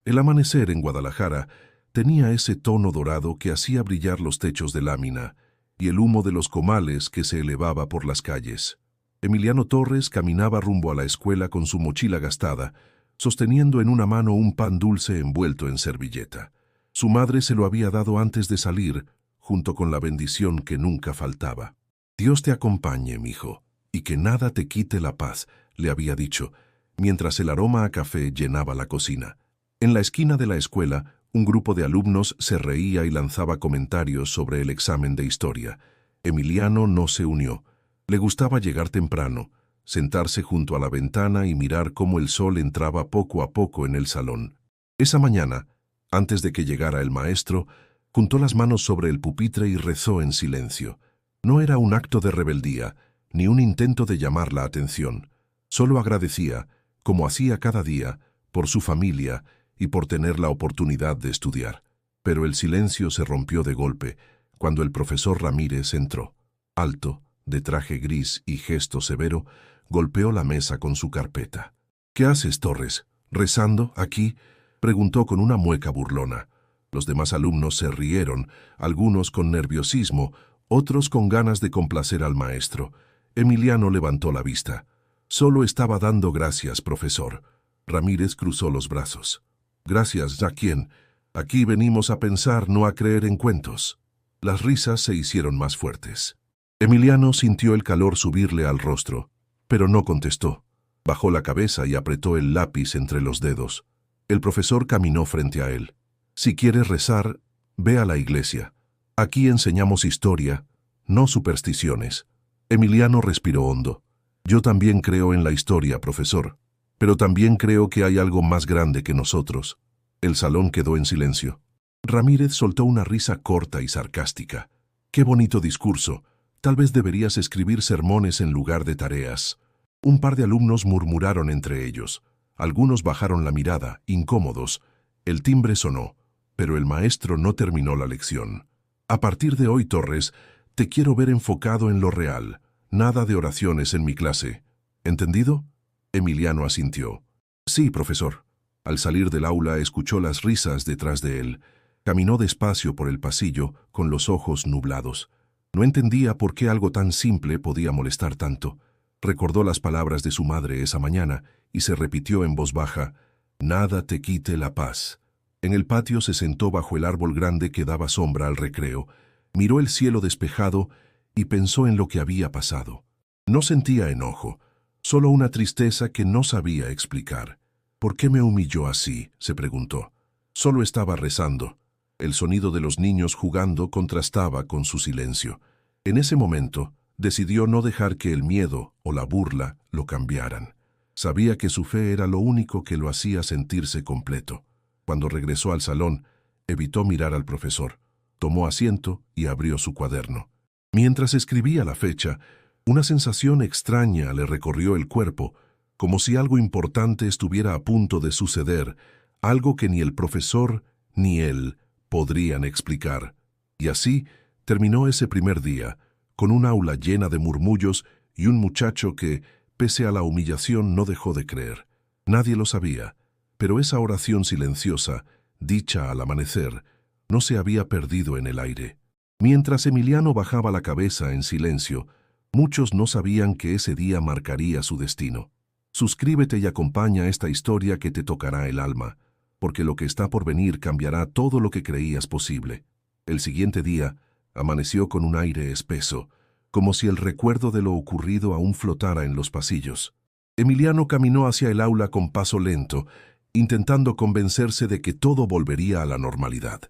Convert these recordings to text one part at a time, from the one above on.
El amanecer en Guadalajara tenía ese tono dorado que hacía brillar los techos de lámina y el humo de los comales que se elevaba por las calles. Emiliano Torres caminaba rumbo a la escuela con su mochila gastada, sosteniendo en una mano un pan dulce envuelto en servilleta. Su madre se lo había dado antes de salir, junto con la bendición que nunca faltaba. «Dios te acompañe, mijo, y que nada te quite la paz», le había dicho, mientras el aroma a café llenaba la cocina. En la esquina de la escuela, un grupo de alumnos se reía y lanzaba comentarios sobre el examen de historia. Emiliano no se unió. Le gustaba llegar temprano, sentarse junto a la ventana y mirar cómo el sol entraba poco a poco en el salón. Esa mañana, antes de que llegara el maestro, juntó las manos sobre el pupitre y rezó en silencio. No era un acto de rebeldía, ni un intento de llamar la atención. Solo agradecía, como hacía cada día, por su familia y por tener la oportunidad de estudiar. Pero el silencio se rompió de golpe cuando el profesor Ramírez entró. Alto, de traje gris y gesto severo, golpeó la mesa con su carpeta. «¿Qué haces, Torres? ¿Rezando aquí?», preguntó con una mueca burlona. Los demás alumnos se rieron, algunos con nerviosismo, otros con ganas de complacer al maestro. Emiliano levantó la vista. «Solo estaba dando gracias, profesor». Ramírez cruzó los brazos. «¿Gracias a quién? Aquí venimos a pensar, no a creer en cuentos». Las risas se hicieron más fuertes. Emiliano sintió el calor subirle al rostro, pero no contestó. Bajó la cabeza y apretó el lápiz entre los dedos. El profesor caminó frente a él. «Si quieres rezar, ve a la iglesia. Aquí enseñamos historia, no supersticiones». Emiliano respiró hondo. «Yo también creo en la historia, profesor, pero también creo que hay algo más grande que nosotros». El salón quedó en silencio. Ramírez soltó una risa corta y sarcástica. «Qué bonito discurso. Tal vez deberías escribir sermones en lugar de tareas». Un par de alumnos murmuraron entre ellos. Algunos bajaron la mirada, incómodos. El timbre sonó, pero el maestro no terminó la lección. «A partir de hoy, Torres, te quiero ver enfocado en lo real. Nada de oraciones en mi clase. ¿Entendido?» Emiliano asintió. «Sí, profesor». Al salir del aula escuchó las risas detrás de él. Caminó despacio por el pasillo, con los ojos nublados. No entendía por qué algo tan simple podía molestar tanto. Recordó las palabras de su madre esa mañana y se repitió en voz baja: «Nada te quite la paz». En el patio se sentó bajo el árbol grande que daba sombra al recreo, miró el cielo despejado y pensó en lo que había pasado. No sentía enojo, solo una tristeza que no sabía explicar. «¿Por qué me humilló así?», se preguntó. Solo estaba rezando. El sonido de los niños jugando contrastaba con su silencio. En ese momento, decidió no dejar que el miedo o la burla lo cambiaran. Sabía que su fe era lo único que lo hacía sentirse completo. Cuando regresó al salón, evitó mirar al profesor. Tomó asiento y abrió su cuaderno. Mientras escribía la fecha, una sensación extraña le recorrió el cuerpo, como si algo importante estuviera a punto de suceder, algo que ni el profesor ni él podrían explicar. Y así terminó ese primer día, con un aula llena de murmullos y un muchacho que, pese a la humillación, no dejó de creer. Nadie lo sabía, pero esa oración silenciosa, dicha al amanecer, no se había perdido en el aire. Mientras Emiliano bajaba la cabeza en silencio, muchos no sabían que ese día marcaría su destino. Suscríbete y acompaña esta historia que te tocará el alma, porque lo que está por venir cambiará todo lo que creías posible. El siguiente día amaneció con un aire espeso, como si el recuerdo de lo ocurrido aún flotara en los pasillos. Emiliano caminó hacia el aula con paso lento, intentando convencerse de que todo volvería a la normalidad.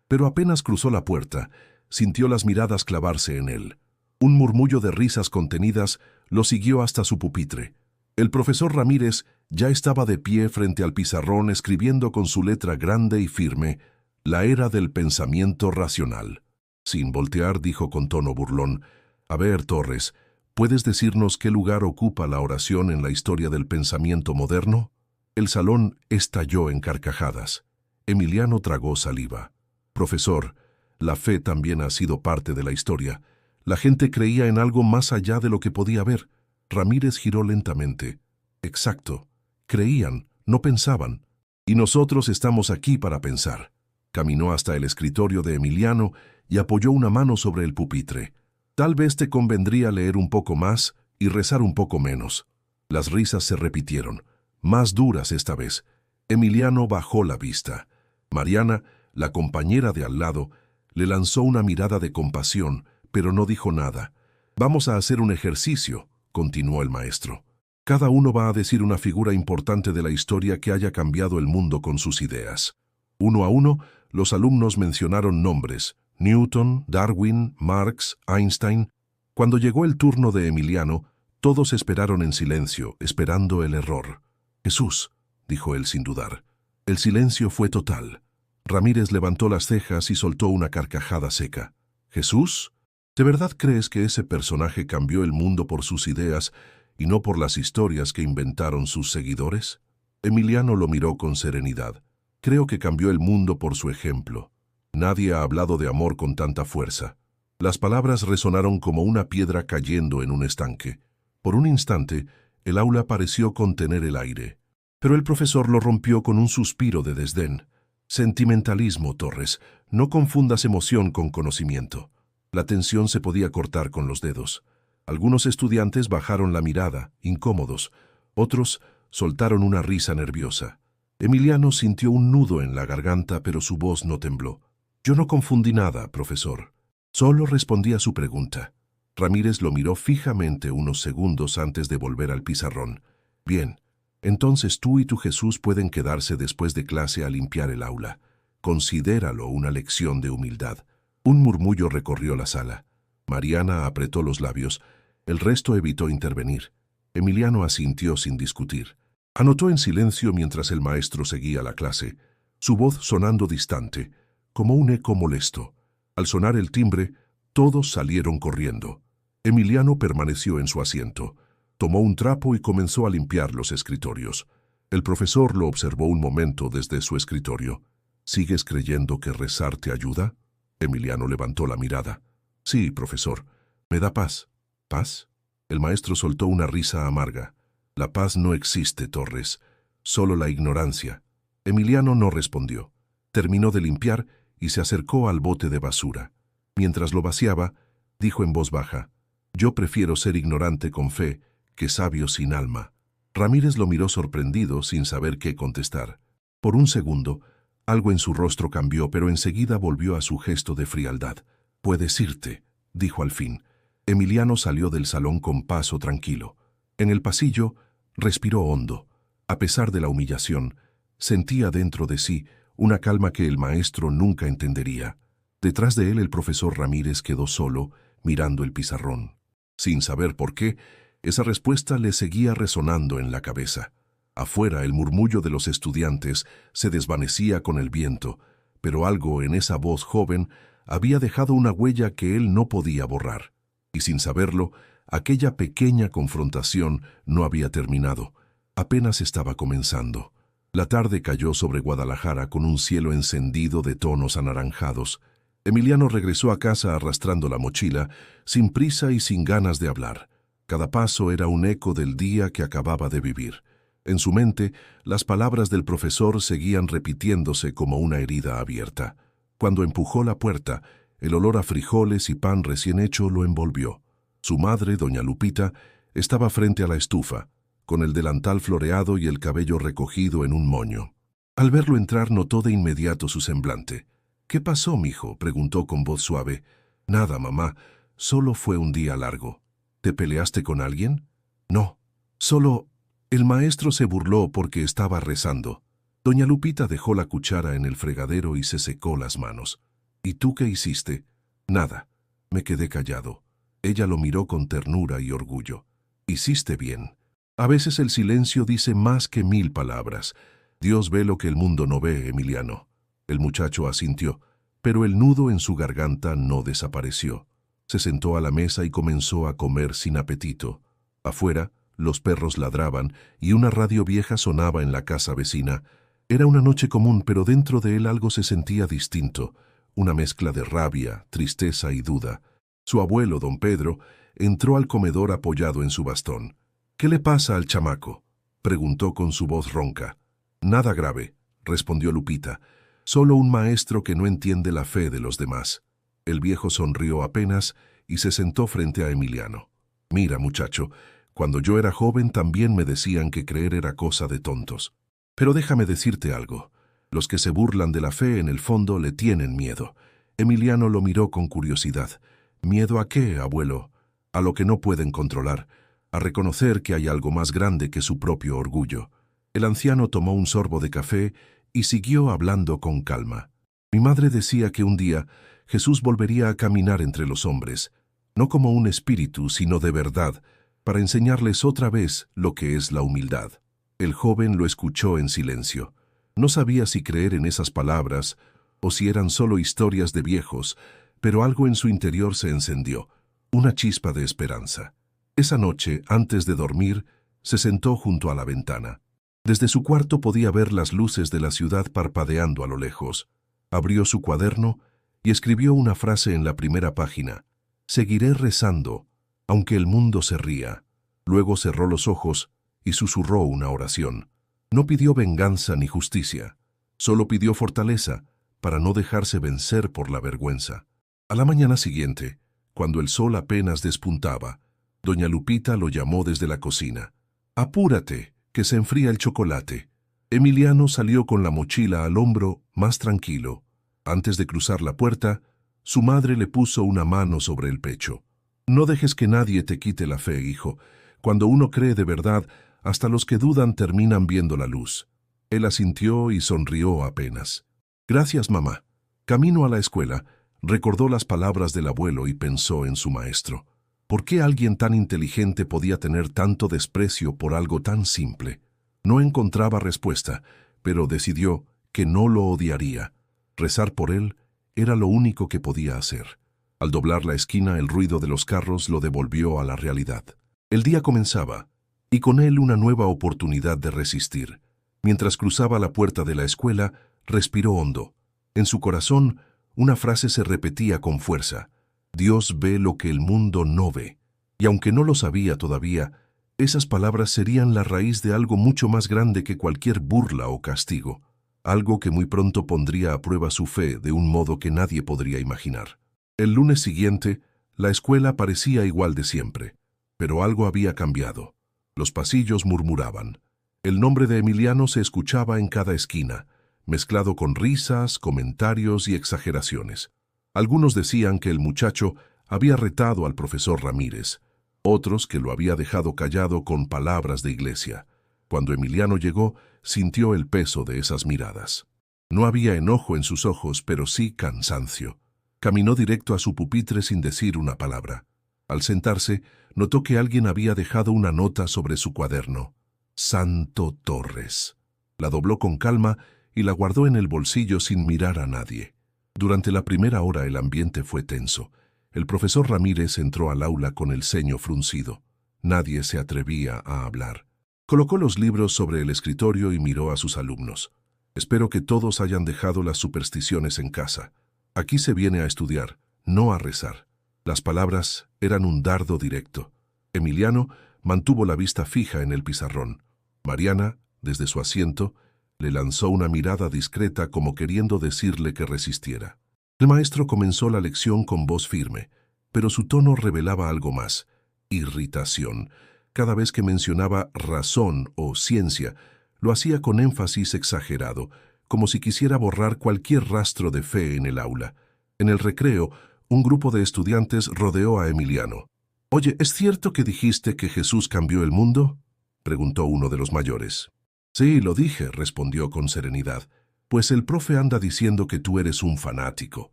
Pero apenas cruzó la puerta, sintió las miradas clavarse en él. Un murmullo de risas contenidas lo siguió hasta su pupitre. El profesor Ramírez ya estaba de pie frente al pizarrón escribiendo con su letra grande y firme: «La era del pensamiento racional». Sin voltear, dijo con tono burlón: «A ver, Torres, ¿puedes decirnos qué lugar ocupa la oración en la historia del pensamiento moderno?». El salón estalló en carcajadas. Emiliano tragó saliva. «Profesor, la fe también ha sido parte de la historia. La gente creía en algo más allá de lo que podía ver». Ramírez giró lentamente. «Exacto. Creían, no pensaban. Y nosotros estamos aquí para pensar. Caminó hasta el escritorio de Emiliano y apoyó una mano sobre el pupitre. Tal vez te convendría leer un poco más y rezar un poco menos. Las risas se repitieron, más duras esta vez. Emiliano bajó la vista. Mariana, la compañera de al lado, le lanzó una mirada de compasión, pero no dijo nada. Vamos a hacer un ejercicio, continuó el maestro. Cada uno va a decir una figura importante de la historia que haya cambiado el mundo con sus ideas. Uno a uno, los alumnos mencionaron nombres: Newton, Darwin, Marx, Einstein. Cuando llegó el turno de Emiliano, todos esperaron en silencio, esperando el error. Jesús, dijo él sin dudar. El silencio fue total. Ramírez levantó las cejas y soltó una carcajada seca. ¿Jesús? ¿De verdad crees que ese personaje cambió el mundo por sus ideas y no por las historias que inventaron sus seguidores? Emiliano lo miró con serenidad. Creo que cambió el mundo por su ejemplo. Nadie ha hablado de amor con tanta fuerza. Las palabras resonaron como una piedra cayendo en un estanque. Por un instante, el aula pareció contener el aire. Pero el profesor lo rompió con un suspiro de desdén. Sentimentalismo, Torres. No confundas emoción con conocimiento. La tensión se podía cortar con los dedos. Algunos estudiantes bajaron la mirada, incómodos. Otros soltaron una risa nerviosa. Emiliano sintió un nudo en la garganta, pero su voz no tembló. Yo no confundí nada, profesor. Solo respondí a su pregunta. Ramírez lo miró fijamente unos segundos antes de volver al pizarrón. Bien, entonces tú y tu Jesús pueden quedarse después de clase a limpiar el aula. Considéralo una lección de humildad. Un murmullo recorrió la sala. Mariana apretó los labios. El resto evitó intervenir. Emiliano asintió sin discutir. Anotó en silencio mientras el maestro seguía la clase, su voz sonando distante, como un eco molesto. Al sonar el timbre, todos salieron corriendo. Emiliano permaneció en su asiento. Tomó un trapo y comenzó a limpiar los escritorios. El profesor lo observó un momento desde su escritorio. ¿Sigues creyendo que rezar te ayuda? Emiliano levantó la mirada. Sí, profesor. ¿Me da paz? ¿Paz? El maestro soltó una risa amarga. La paz no existe, Torres. Solo la ignorancia. Emiliano no respondió. Terminó de limpiar y se acercó al bote de basura. Mientras lo vaciaba, dijo en voz baja: Yo prefiero ser ignorante con fe que sabio sin alma. Ramírez lo miró sorprendido sin saber qué contestar. Por un segundo, algo en su rostro cambió, pero enseguida volvió a su gesto de frialdad. Puedes irte, dijo al fin. Emiliano salió del salón con paso tranquilo. En el pasillo, respiró hondo. A pesar de la humillación, sentía dentro de sí una calma que el maestro nunca entendería. Detrás de él el profesor Ramírez quedó solo, mirando el pizarrón. Sin saber por qué, esa respuesta le seguía resonando en la cabeza. Afuera el murmullo de los estudiantes se desvanecía con el viento, pero algo en esa voz joven había dejado una huella que él no podía borrar. Y sin saberlo, aquella pequeña confrontación no había terminado. Apenas estaba comenzando. La tarde cayó sobre Guadalajara con un cielo encendido de tonos anaranjados. Emiliano regresó a casa arrastrando la mochila, sin prisa y sin ganas de hablar. Cada paso era un eco del día que acababa de vivir. En su mente, las palabras del profesor seguían repitiéndose como una herida abierta. Cuando empujó la puerta, el olor a frijoles y pan recién hecho lo envolvió. Su madre, doña Lupita, estaba frente a la estufa, con el delantal floreado y el cabello recogido en un moño. Al verlo entrar notó de inmediato su semblante. «¿Qué pasó, mijo?», preguntó con voz suave. «Nada, mamá. Solo fue un día largo». «¿Te peleaste con alguien?» «No. Solo...» El maestro se burló porque estaba rezando. Doña Lupita dejó la cuchara en el fregadero y se secó las manos. «¿Y tú qué hiciste?» «Nada». Me quedé callado. Ella lo miró con ternura y orgullo. «Hiciste bien. A veces el silencio dice más que 1000 palabras. Dios ve lo que el mundo no ve, Emiliano». El muchacho asintió, pero el nudo en su garganta no desapareció. Se sentó a la mesa y comenzó a comer sin apetito. Afuera, los perros ladraban y una radio vieja sonaba en la casa vecina. Era una noche común, pero dentro de él algo se sentía distinto, una mezcla de rabia, tristeza y duda. Su abuelo, don Pedro, entró al comedor apoyado en su bastón. «¿Qué le pasa al chamaco?», preguntó con su voz ronca. «Nada grave», respondió Lupita. Solo un maestro que no entiende la fe de los demás. El viejo sonrió apenas y se sentó frente a Emiliano. Mira, muchacho, cuando yo era joven también me decían que creer era cosa de tontos. Pero déjame decirte algo. Los que se burlan de la fe en el fondo le tienen miedo. Emiliano lo miró con curiosidad. ¿Miedo a qué, abuelo? A lo que no pueden controlar, a reconocer que hay algo más grande que su propio orgullo. El anciano tomó un sorbo de café y siguió hablando con calma. Mi madre decía que un día Jesús volvería a caminar entre los hombres, no como un espíritu, sino de verdad, para enseñarles otra vez lo que es la humildad. El joven lo escuchó en silencio. No sabía si creer en esas palabras o si eran solo historias de viejos, pero algo en su interior se encendió, una chispa de esperanza. Esa noche, antes de dormir, se sentó junto a la ventana. Desde su cuarto podía ver las luces de la ciudad parpadeando a lo lejos. Abrió su cuaderno y escribió una frase en la primera página. Seguiré rezando, aunque el mundo se ría. Luego cerró los ojos y susurró una oración. No pidió venganza ni justicia, solo pidió fortaleza para no dejarse vencer por la vergüenza. A la mañana siguiente, cuando el sol apenas despuntaba, doña Lupita lo llamó desde la cocina. «Apúrate, que se enfría el chocolate». Emiliano salió con la mochila al hombro, más tranquilo. Antes de cruzar la puerta, su madre le puso una mano sobre el pecho. «No dejes que nadie te quite la fe, hijo. Cuando uno cree de verdad, hasta los que dudan terminan viendo la luz». Él asintió y sonrió apenas. «Gracias, mamá». Camino a la escuela, recordó las palabras del abuelo y pensó en su maestro. ¿Por qué alguien tan inteligente podía tener tanto desprecio por algo tan simple? No encontraba respuesta, pero decidió que no lo odiaría. Rezar por él era lo único que podía hacer. Al doblar la esquina, el ruido de los carros lo devolvió a la realidad. El día comenzaba, y con él una nueva oportunidad de resistir. Mientras cruzaba la puerta de la escuela, respiró hondo. En su corazón, una frase se repetía con fuerza. Dios ve lo que el mundo no ve. Y aunque no lo sabía todavía, esas palabras serían la raíz de algo mucho más grande que cualquier burla o castigo. Algo que muy pronto pondría a prueba su fe de un modo que nadie podría imaginar. El lunes siguiente, la escuela parecía igual de siempre. Pero algo había cambiado. Los pasillos murmuraban. El nombre de Emiliano se escuchaba en cada esquina, mezclado con risas, comentarios y exageraciones. Algunos decían que el muchacho había retado al profesor Ramírez, otros que lo había dejado callado con palabras de iglesia. Cuando Emiliano llegó, sintió el peso de esas miradas. No había enojo en sus ojos, pero sí cansancio. Caminó directo a su pupitre sin decir una palabra. Al sentarse, notó que alguien había dejado una nota sobre su cuaderno. Santo Torres. La dobló con calma y la guardó en el bolsillo sin mirar a nadie. Durante la primera hora el ambiente fue tenso. El profesor Ramírez entró al aula con el ceño fruncido. Nadie se atrevía a hablar. Colocó los libros sobre el escritorio y miró a sus alumnos. Espero que todos hayan dejado las supersticiones en casa. Aquí se viene a estudiar, no a rezar. Las palabras eran un dardo directo. Emiliano mantuvo la vista fija en el pizarrón. Mariana, desde su asiento, le lanzó una mirada discreta como queriendo decirle que resistiera. El maestro comenzó la lección con voz firme, pero su tono revelaba algo más: irritación. Cada vez que mencionaba razón o ciencia, lo hacía con énfasis exagerado, como si quisiera borrar cualquier rastro de fe en el aula. En el recreo, un grupo de estudiantes rodeó a Emiliano. «Oye, ¿es cierto que dijiste que Jesús cambió el mundo?», preguntó uno de los mayores. «Sí, lo dije», respondió con serenidad. «Pues el profe anda diciendo que tú eres un fanático».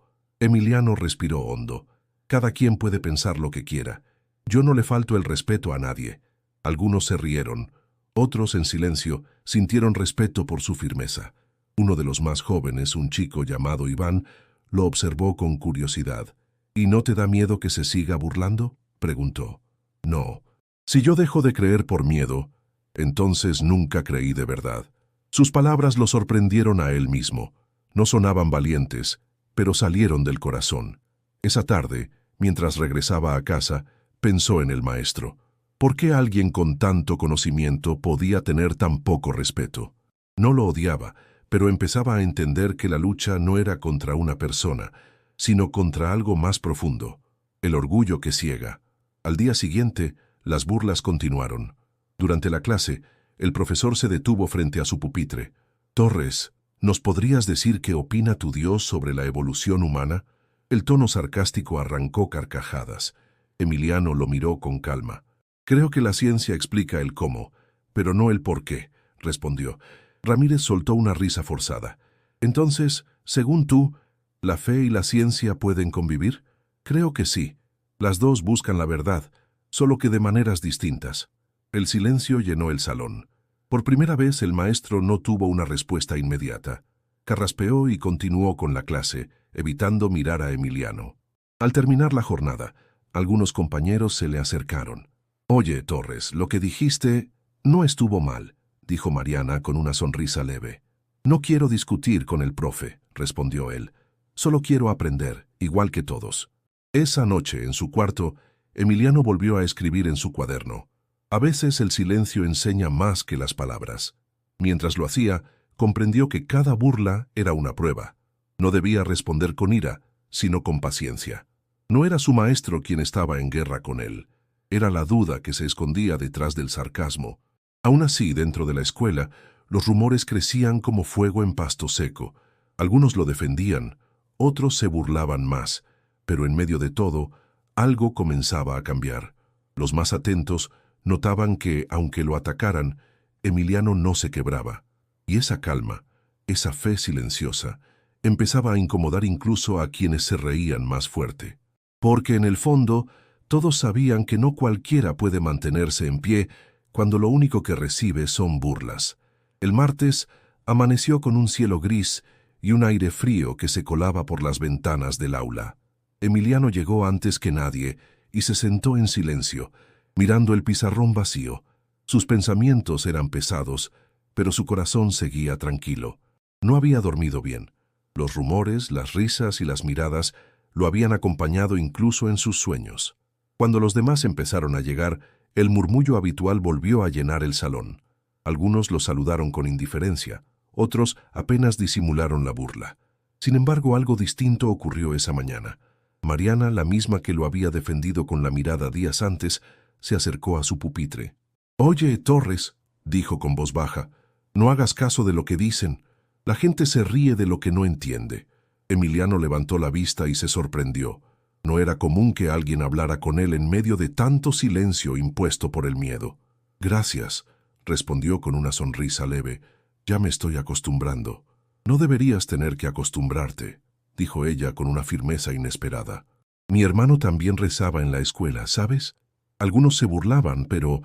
Emiliano respiró hondo. Cada quien puede pensar lo que quiera. Yo no le falto el respeto a nadie. Algunos se rieron. Otros, en silencio, sintieron respeto por su firmeza. Uno de los más jóvenes, un chico llamado Iván, lo observó con curiosidad. «¿Y no te da miedo que se siga burlando?», preguntó. «No. Si yo dejo de creer por miedo, entonces nunca creí de verdad». Sus palabras lo sorprendieron a él mismo. No sonaban valientes, pero salieron del corazón. Esa tarde, mientras regresaba a casa, pensó en el maestro. ¿Por qué alguien con tanto conocimiento podía tener tan poco respeto? No lo odiaba, pero empezaba a entender que la lucha no era contra una persona, sino contra algo más profundo, el orgullo que ciega. Al día siguiente, las burlas continuaron. Durante la clase, el profesor se detuvo frente a su pupitre. «Torres, ¿nos podrías decir qué opina tu Dios sobre la evolución humana?» El tono sarcástico arrancó carcajadas. Emiliano lo miró con calma. «Creo que la ciencia explica el cómo, pero no el por qué», respondió. Ramírez soltó una risa forzada. «Entonces, según tú, ¿la fe y la ciencia pueden convivir?» «Creo que sí. Las dos buscan la verdad, solo que de maneras distintas». El silencio llenó el salón. Por primera vez el maestro no tuvo una respuesta inmediata. Carraspeó y continuó con la clase, evitando mirar a Emiliano. Al terminar la jornada, algunos compañeros se le acercaron. «Oye, Torres, lo que dijiste no estuvo mal», dijo Mariana con una sonrisa leve. «No quiero discutir con el profe», respondió él. «Solo quiero aprender, igual que todos». Esa noche, en su cuarto, Emiliano volvió a escribir en su cuaderno. A veces el silencio enseña más que las palabras. Mientras lo hacía, comprendió que cada burla era una prueba. No debía responder con ira, sino con paciencia. No era su maestro quien estaba en guerra con él. Era la duda que se escondía detrás del sarcasmo. Aún así, dentro de la escuela, los rumores crecían como fuego en pasto seco. Algunos lo defendían, otros se burlaban más, pero en medio de todo, algo comenzaba a cambiar. Los más atentos notaban que, aunque lo atacaran, Emiliano no se quebraba. Y esa calma, esa fe silenciosa, empezaba a incomodar incluso a quienes se reían más fuerte. Porque en el fondo, todos sabían que no cualquiera puede mantenerse en pie cuando lo único que recibe son burlas. El martes amaneció con un cielo gris y un aire frío que se colaba por las ventanas del aula. Emiliano llegó antes que nadie y se sentó en silencio, mirando el pizarrón vacío. Sus pensamientos eran pesados, pero su corazón seguía tranquilo. No había dormido bien. Los rumores, las risas y las miradas lo habían acompañado incluso en sus sueños. Cuando los demás empezaron a llegar, el murmullo habitual volvió a llenar el salón. Algunos lo saludaron con indiferencia, otros apenas disimularon la burla. Sin embargo, algo distinto ocurrió esa mañana. Mariana, la misma que lo había defendido con la mirada días antes, se acercó a su pupitre. «Oye, Torres», dijo con voz baja, «no hagas caso de lo que dicen. La gente se ríe de lo que no entiende». Emiliano levantó la vista y se sorprendió. No era común que alguien hablara con él en medio de tanto silencio impuesto por el miedo. «Gracias», respondió con una sonrisa leve. «Ya me estoy acostumbrando». «No deberías tener que acostumbrarte», dijo ella con una firmeza inesperada. «Mi hermano también rezaba en la escuela, ¿sabes? Algunos se burlaban, pero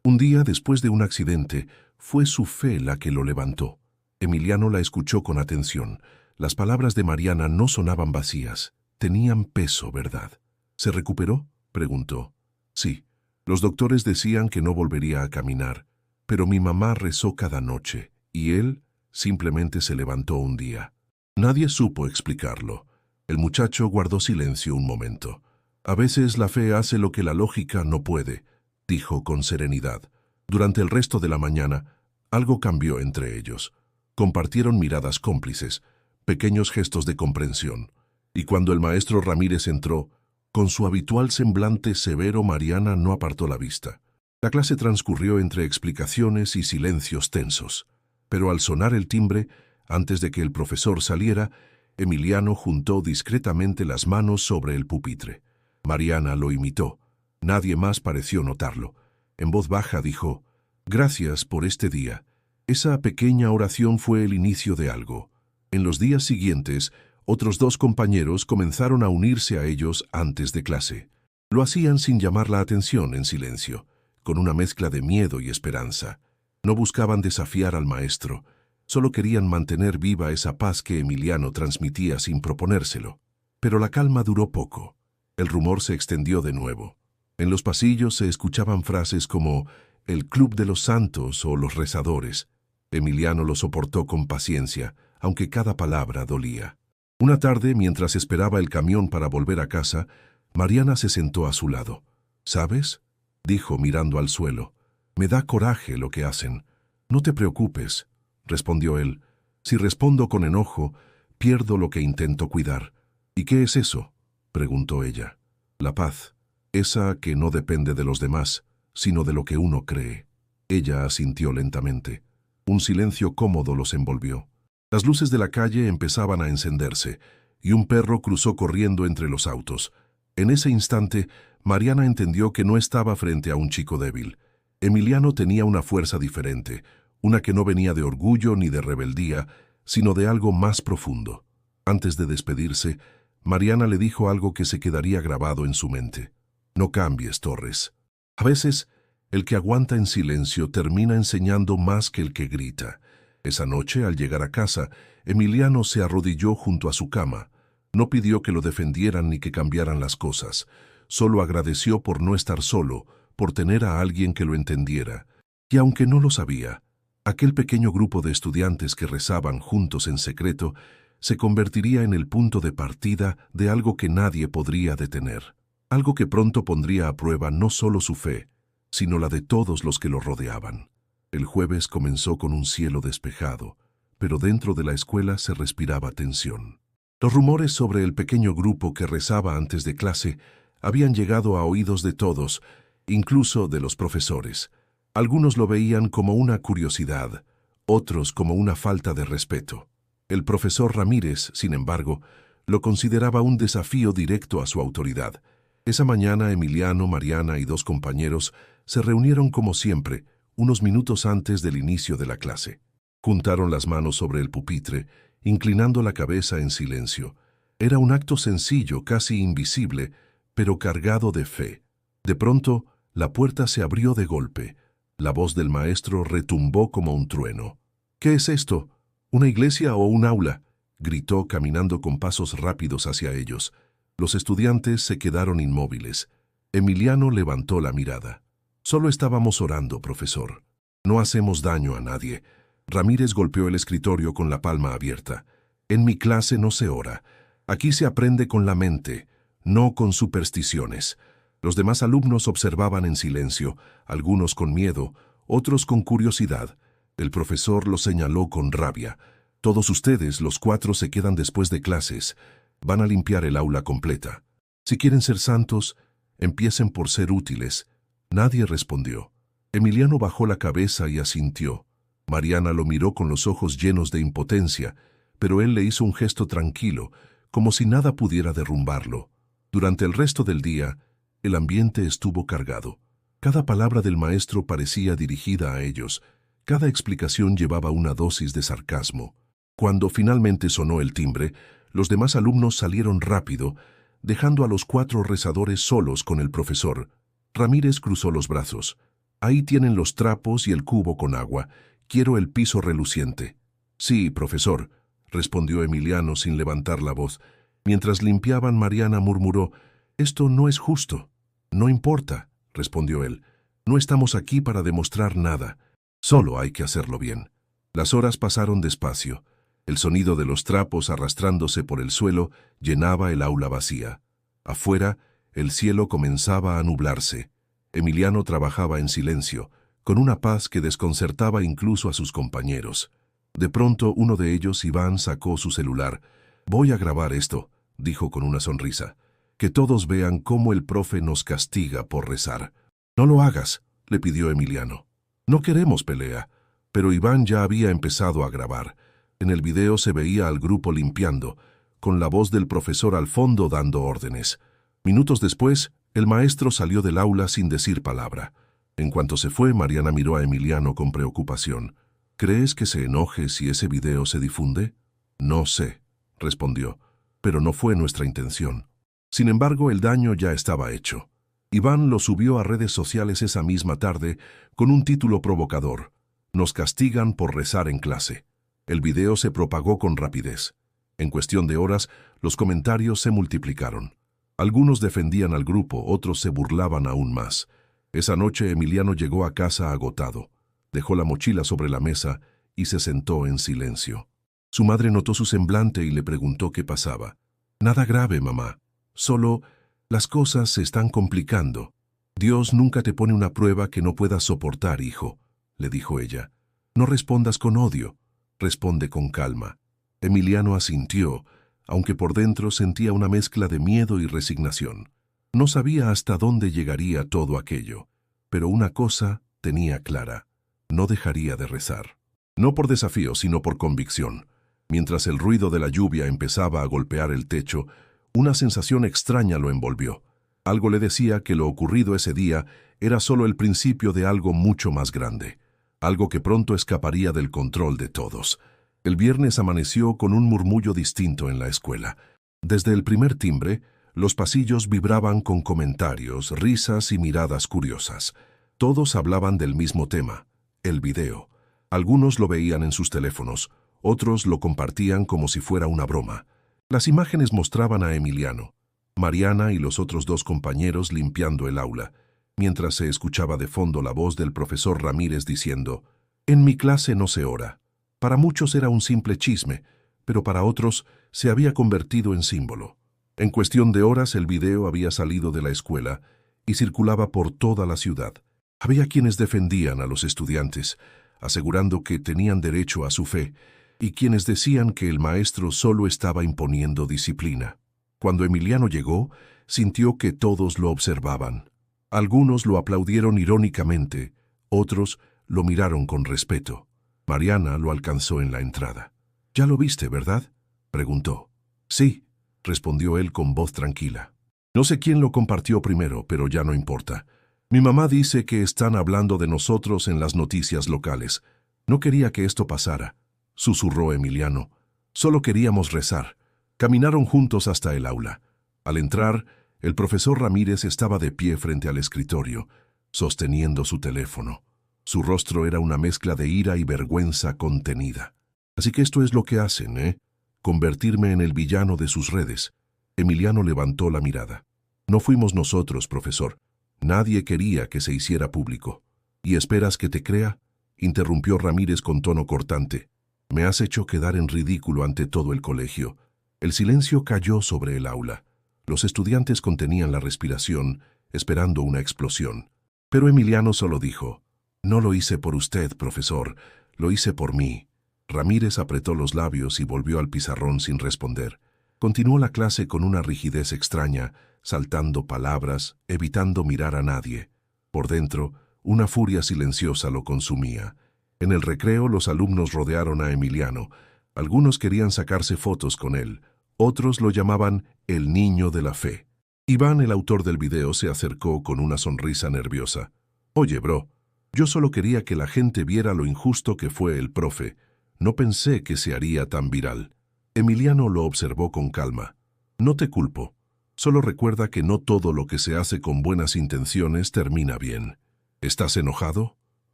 un día después de un accidente fue su fe la que lo levantó». Emiliano la escuchó con atención. Las palabras de Mariana no sonaban vacías, tenían peso, ¿verdad? «¿Se recuperó?», preguntó. «Sí. Los doctores decían que no volvería a caminar, pero mi mamá rezó cada noche, y él simplemente se levantó un día». Nadie supo explicarlo. El muchacho guardó silencio un momento. «A veces la fe hace lo que la lógica no puede», dijo con serenidad. Durante el resto de la mañana, algo cambió entre ellos. Compartieron miradas cómplices, pequeños gestos de comprensión. Y cuando el maestro Ramírez entró, con su habitual semblante severo, Mariana no apartó la vista. La clase transcurrió entre explicaciones y silencios tensos. Pero al sonar el timbre, antes de que el profesor saliera, Emiliano juntó discretamente las manos sobre el pupitre. Mariana lo imitó. Nadie más pareció notarlo. En voz baja dijo: «Gracias por este día». Esa pequeña oración fue el inicio de algo. En los días siguientes, otros dos compañeros comenzaron a unirse a ellos antes de clase. Lo hacían sin llamar la atención, en silencio, con una mezcla de miedo y esperanza. No buscaban desafiar al maestro, solo querían mantener viva esa paz que Emiliano transmitía sin proponérselo. Pero la calma duró poco. El rumor se extendió de nuevo. En los pasillos se escuchaban frases como «el Club de los Santos» o «los rezadores». Emiliano lo soportó con paciencia, aunque cada palabra dolía. Una tarde, mientras esperaba el camión para volver a casa, Mariana se sentó a su lado. «¿Sabes?», dijo mirando al suelo. «Me da coraje lo que hacen». «No te preocupes», respondió él. Si respondo con enojo, pierdo lo que intento cuidar. ¿Y qué es eso?, preguntó ella. La paz, esa que no depende de los demás, sino de lo que uno cree. Ella asintió lentamente. Un silencio cómodo los envolvió. Las luces de la calle empezaban a encenderse, y un perro cruzó corriendo entre los autos. En ese instante, Mariana entendió que no estaba frente a un chico débil. Emiliano tenía una fuerza diferente, una que no venía de orgullo ni de rebeldía, sino de algo más profundo. Antes de despedirse, Mariana le dijo algo que se quedaría grabado en su mente. No cambies, Torres. A veces, el que aguanta en silencio termina enseñando más que el que grita. Esa noche, al llegar a casa, Emiliano se arrodilló junto a su cama. No pidió que lo defendieran ni que cambiaran las cosas. Solo agradeció por no estar solo, por tener a alguien que lo entendiera. Y aunque no lo sabía, aquel pequeño grupo de estudiantes que rezaban juntos en secreto se convertiría en el punto de partida de algo que nadie podría detener. Algo que pronto pondría a prueba no solo su fe, sino la de todos los que lo rodeaban. El jueves comenzó con un cielo despejado, pero dentro de la escuela se respiraba tensión. Los rumores sobre el pequeño grupo que rezaba antes de clase habían llegado a oídos de todos, incluso de los profesores. Algunos lo veían como una curiosidad, otros como una falta de respeto. El profesor Ramírez, sin embargo, lo consideraba un desafío directo a su autoridad. Esa mañana Emiliano, Mariana y 2 compañeros se reunieron como siempre, unos minutos antes del inicio de la clase. Juntaron las manos sobre el pupitre, inclinando la cabeza en silencio. Era un acto sencillo, casi invisible, pero cargado de fe. De pronto, la puerta se abrió de golpe. La voz del maestro retumbó como un trueno. «¿Qué es esto? ¿Una iglesia o un aula?», gritó caminando con pasos rápidos hacia ellos. Los estudiantes se quedaron inmóviles. Emiliano levantó la mirada. «Solo estábamos orando, profesor. No hacemos daño a nadie». Ramírez golpeó el escritorio con la palma abierta. «En mi clase no se ora. Aquí se aprende con la mente, no con supersticiones». Los demás alumnos observaban en silencio, algunos con miedo, otros con curiosidad. El profesor los señaló con rabia. «Todos ustedes, los 4, se quedan después de clases. Van a limpiar el aula completa. Si quieren ser santos, empiecen por ser útiles». Nadie respondió. Emiliano bajó la cabeza y asintió. Mariana lo miró con los ojos llenos de impotencia, pero él le hizo un gesto tranquilo, como si nada pudiera derrumbarlo. Durante el resto del día, el ambiente estuvo cargado. Cada palabra del maestro parecía dirigida a ellos. Cada explicación llevaba una dosis de sarcasmo. Cuando finalmente sonó el timbre, los demás alumnos salieron rápido, dejando a los 4 rezadores solos con el profesor. Ramírez cruzó los brazos. «Ahí tienen los trapos y el cubo con agua. Quiero el piso reluciente». «Sí, profesor», respondió Emiliano sin levantar la voz. Mientras limpiaban, Mariana murmuró: «Esto no es justo». «No importa», respondió él. «No estamos aquí para demostrar nada. Solo hay que hacerlo bien». Las horas pasaron despacio. El sonido de los trapos arrastrándose por el suelo llenaba el aula vacía. Afuera, el cielo comenzaba a nublarse. Emiliano trabajaba en silencio, con una paz que desconcertaba incluso a sus compañeros. De pronto, uno de ellos, Iván, sacó su celular. «Voy a grabar esto», dijo con una sonrisa. «Que todos vean cómo el profe nos castiga por rezar». «No lo hagas», le pidió Emiliano. «No queremos pelea». Pero Iván ya había empezado a grabar. En el video se veía al grupo limpiando, con la voz del profesor al fondo dando órdenes. Minutos después, el maestro salió del aula sin decir palabra. En cuanto se fue, Mariana miró a Emiliano con preocupación. «¿Crees que se enoje si ese video se difunde?» «No sé», respondió, «pero no fue nuestra intención». Sin embargo, el daño ya estaba hecho. Iván lo subió a redes sociales esa misma tarde con un título provocador: «Nos castigan por rezar en clase». El video se propagó con rapidez. En cuestión de horas, los comentarios se multiplicaron. Algunos defendían al grupo, otros se burlaban aún más. Esa noche Emiliano llegó a casa agotado. Dejó la mochila sobre la mesa y se sentó en silencio. Su madre notó su semblante y le preguntó qué pasaba. «Nada grave, mamá. Solo las cosas se están complicando. Dios nunca te pone una prueba que no puedas soportar, hijo», le dijo ella. «No respondas con odio. Responde con calma. Emiliano asintió, aunque por dentro sentía una mezcla de miedo y resignación. No sabía hasta dónde llegaría todo aquello, pero una cosa tenía clara: no dejaría de rezar. No por desafío, sino por convicción. Mientras el ruido de la lluvia empezaba a golpear el techo, una sensación extraña lo envolvió. Algo le decía que lo ocurrido ese día era solo el principio de algo mucho más grande, algo que pronto escaparía del control de todos. El viernes amaneció con un murmullo distinto en la escuela. Desde el primer timbre, los pasillos vibraban con comentarios, risas y miradas curiosas. Todos hablaban del mismo tema: el video. Algunos lo veían en sus teléfonos, otros lo compartían como si fuera una broma. Las imágenes mostraban a Emiliano, Mariana y los otros dos compañeros limpiando el aula, mientras se escuchaba de fondo la voz del profesor Ramírez diciendo: «En mi clase no se ora». Para muchos era un simple chisme, pero para otros se había convertido en símbolo. En cuestión de horas el video había salido de la escuela y circulaba por toda la ciudad. Había quienes defendían a los estudiantes, asegurando que tenían derecho a su fe, y quienes decían que el maestro solo estaba imponiendo disciplina. Cuando Emiliano llegó, sintió que todos lo observaban. Algunos lo aplaudieron irónicamente, otros lo miraron con respeto. Mariana lo alcanzó en la entrada. «¿Ya lo viste, verdad?», preguntó. «Sí», respondió él con voz tranquila. «No sé quién lo compartió primero, pero ya no importa. Mi mamá dice que están hablando de nosotros en las noticias locales. No quería que esto pasara», susurró Emiliano. «Solo queríamos rezar». Caminaron juntos hasta el aula. Al entrar, el profesor Ramírez estaba de pie frente al escritorio, sosteniendo su teléfono. Su rostro era una mezcla de ira y vergüenza contenida. «Así que esto es lo que hacen, ¿eh? Convertirme en el villano de sus redes». Emiliano levantó la mirada. «No fuimos nosotros, profesor. Nadie quería que se hiciera público». «¿Y esperas que te crea?», interrumpió Ramírez con tono cortante. «Me has hecho quedar en ridículo ante todo el colegio». El silencio cayó sobre el aula. Los estudiantes contenían la respiración, esperando una explosión. Pero Emiliano solo dijo: «No lo hice por usted, profesor, lo hice por mí». Ramírez apretó los labios y volvió al pizarrón sin responder. Continuó la clase con una rigidez extraña, saltando palabras, evitando mirar a nadie. Por dentro, una furia silenciosa lo consumía. En el recreo, los alumnos rodearon a Emiliano. Algunos querían sacarse fotos con él, otros lo llamaban el niño de la fe. Iván, el autor del video, se acercó con una sonrisa nerviosa. «Oye, bro, yo solo quería que la gente viera lo injusto que fue el profe. No pensé que se haría tan viral». Emiliano lo observó con calma. «No te culpo. Solo recuerda que no todo lo que se hace con buenas intenciones termina bien». «¿Estás enojado?».